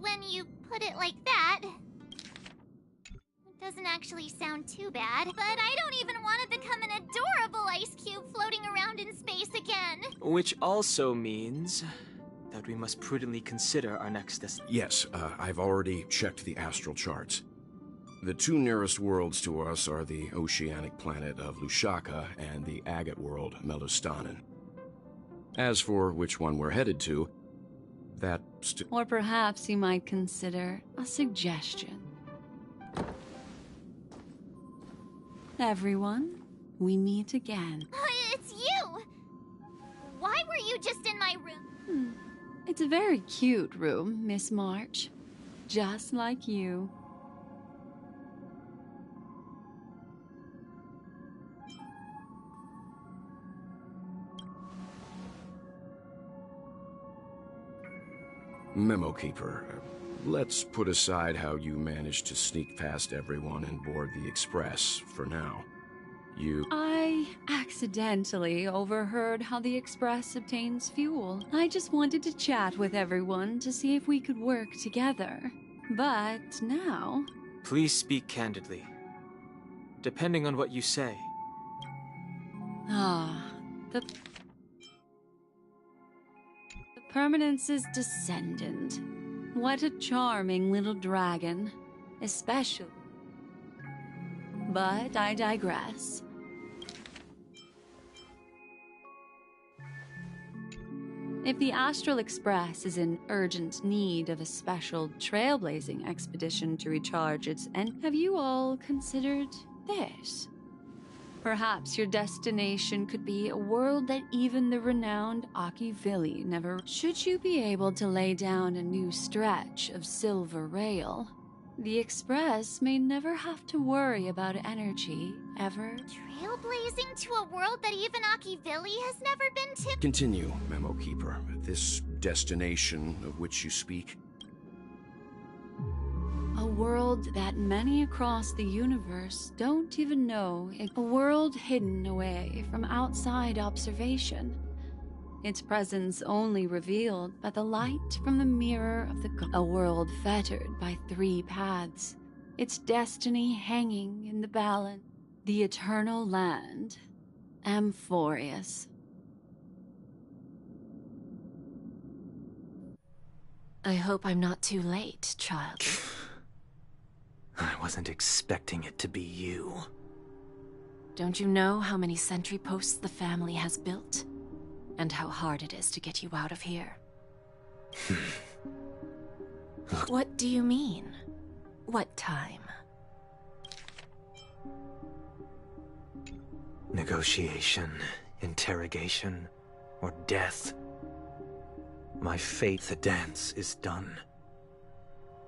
Speaker 3: When you put it like that, it doesn't actually sound too bad. But I don't even want to become an adorable ice cube floating around in space again.
Speaker 11: Which also means that we must prudently consider our next destination.
Speaker 12: Yes, I've already checked the astral charts. The 2 nearest worlds to us are the oceanic planet of Lushaka and the agate world, Melostanen. As for which one we're headed to,
Speaker 8: Or perhaps you might consider a suggestion. Everyone, we meet again.
Speaker 3: It's you! Why were you just in my room?
Speaker 8: It's a very cute room, Miss March. Just like you.
Speaker 12: Memo Keeper, let's put aside how you managed to sneak past everyone and board the Express for now.
Speaker 8: I accidentally overheard how the Express obtains fuel. I just wanted to chat with everyone to see if we could work together. But now...
Speaker 11: Please speak candidly. Depending on what you say.
Speaker 8: The Permanence's descendant. What a charming little dragon. Especially. But I digress. If the Astral Express is in urgent need of a special trailblazing expedition to recharge its have you all considered this? Perhaps your destination could be a world that even the renowned Akivilli never... Should you be able to lay down a new stretch of silver rail, the Express may never have to worry about energy, ever.
Speaker 3: Trailblazing to a world that even Akivilli has never been to?
Speaker 12: Continue, Memo Keeper. This destination of which you speak.
Speaker 8: A world that many across the universe don't even know. A world hidden away from outside observation. Its presence only revealed by the light from the mirror of the a world fettered by 3 paths. Its destiny hanging in the balance. The eternal land. Amphorius.
Speaker 6: I hope I'm not too late, child.
Speaker 11: I wasn't expecting it to be you.
Speaker 6: Don't you know how many sentry posts the family has built? And how hard it is to get you out of here? What do you mean? What time?
Speaker 11: Negotiation, interrogation, or death. My fate, the dance, is done.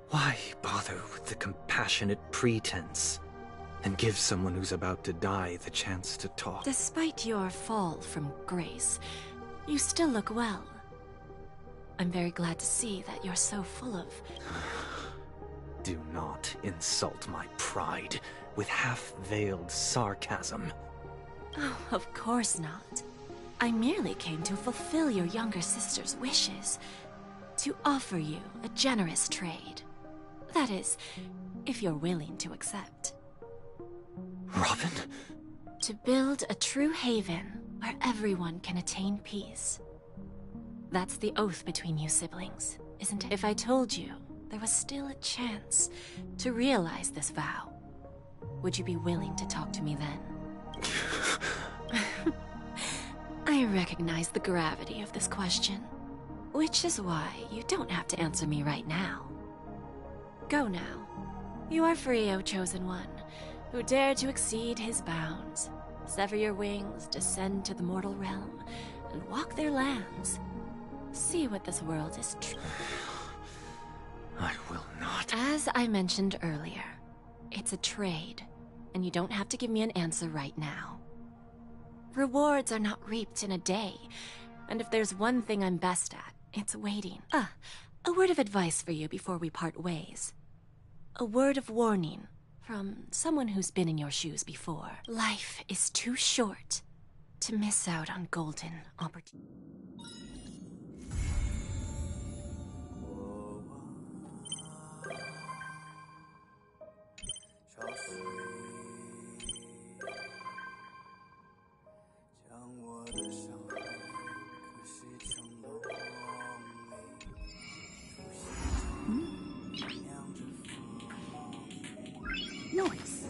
Speaker 11: Why bother with the compassionate pretense and give someone who's about to die the chance to talk?
Speaker 6: Despite your fall from grace, you still look well. I'm very glad to see that you're so full of...
Speaker 11: Do not insult my pride with half-veiled sarcasm.
Speaker 6: Oh, of course not. I merely came to fulfill your younger sister's wishes. To offer you a generous trade. That is, if you're willing to accept.
Speaker 11: Robin?
Speaker 6: To build a true haven where everyone can attain peace. That's the oath between you siblings, isn't it? If I told you there was still a chance to realize this vow, would you be willing to talk to me then? I recognize the gravity of this question, which is why you don't have to answer me right now. Go now. You are free, O Chosen One, who dare to exceed his bounds. Sever your wings, descend to the mortal realm, and walk their lands. See what this world is true.
Speaker 11: I will not.
Speaker 6: As I mentioned earlier, it's a trade, and you don't have to give me an answer right now. Rewards are not reaped in a day, and if there's one thing I'm best at, it's waiting. A word of advice for you before we part ways. A word of warning from someone who's been in your shoes before. Life is too short to miss out on golden opportunities.
Speaker 2: Noise.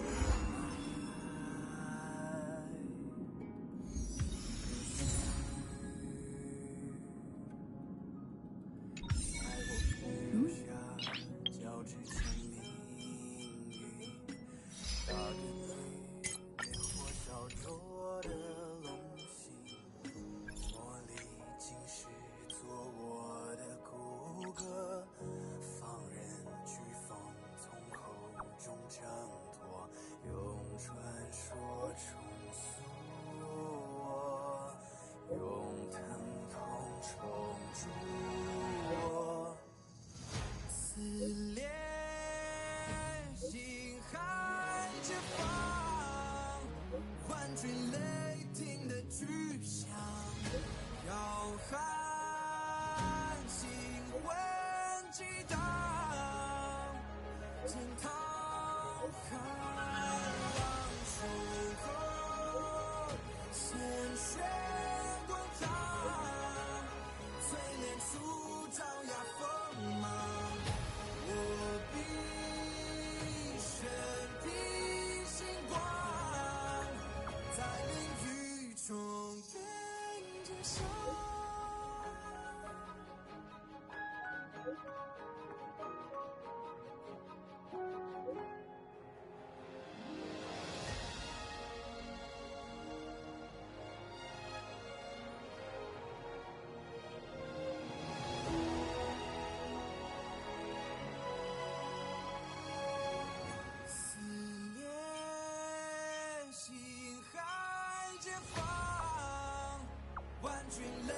Speaker 9: 君雷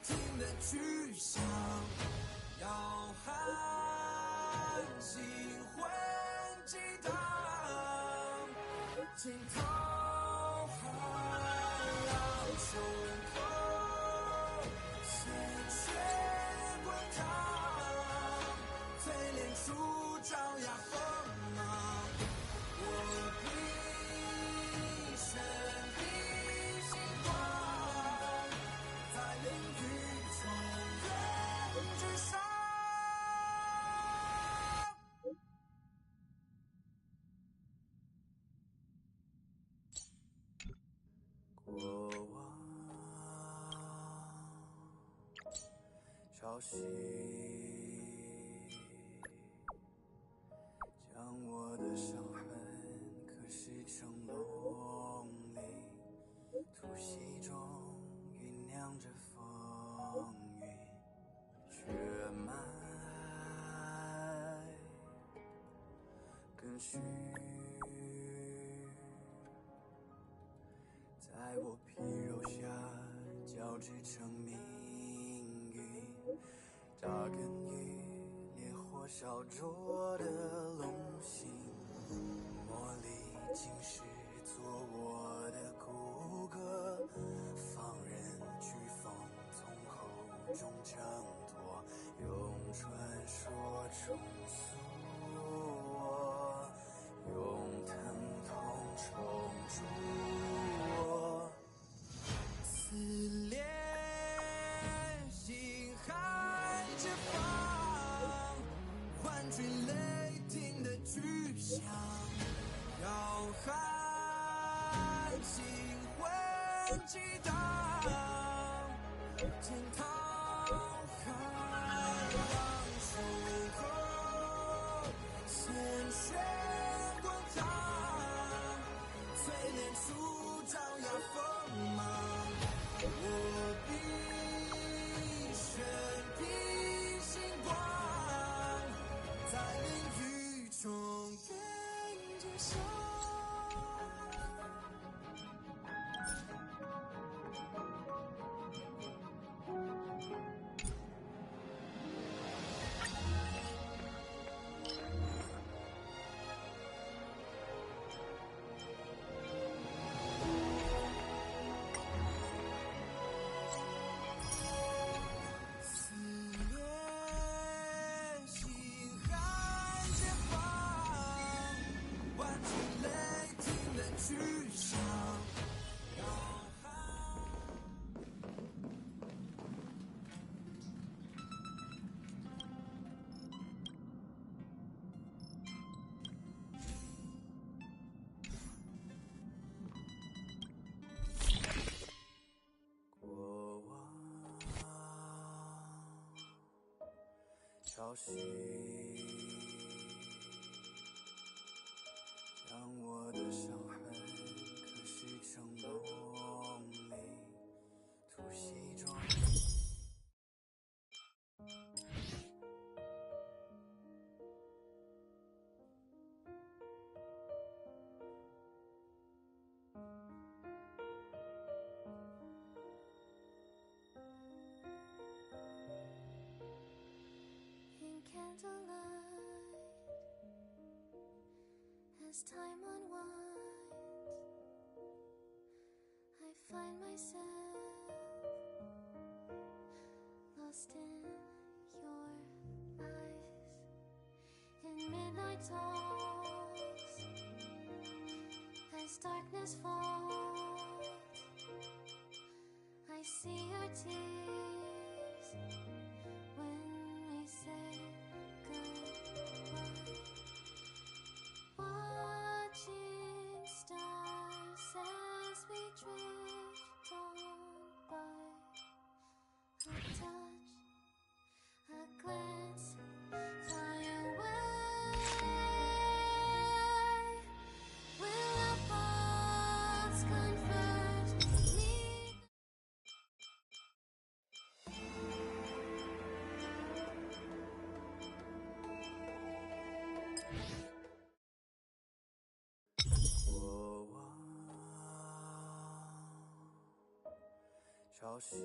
Speaker 9: 霆的去向，要喊星魂激荡，惊涛骇浪胸口，鲜血滚烫，淬炼出张牙锋芒。我必身披星光，在领域中人之上。过往潮汐将我的伤痕刻蚀成龙鳞，突袭中酝酿着风雨，血脉更续，在我皮肉下交织成命运，扎根于烈火烧灼的龙心，茉莉竟是做我的骨骼，放任飓风从口中挣脱，用传说重塑我，用疼痛重铸我。撕裂心海之方，唤君雷霆的巨响，要喊星魂激荡，惊涛骇浪胸口，鲜血滚烫，淬炼出张牙锋芒。我必身披星光，在领域中人之上。撕裂心海之方，唤君雷霆的巨响，要喊。过往潮汐将我的伤痕刻蚀成龙鳞，突袭中。
Speaker 13: In candlelight, as time unwinds, I find myself lost in your eyes. In midnight talks, as darkness falls, I see your tears when we say goodbye. Watching stars as we drift on by. A touch, a glance, fly away. Will our paths converge? Meet
Speaker 9: 潮汐。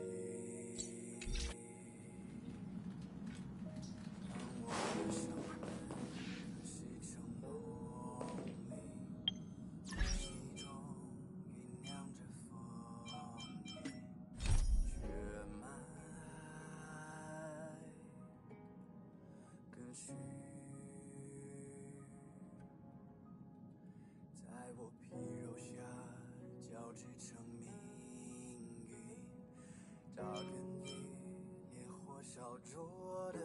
Speaker 9: 当我的伤痕可洗成梦里，空气中酝酿着风雨，血脉跟虚。在我皮肉下交织成命运，扎根于烈火烧灼的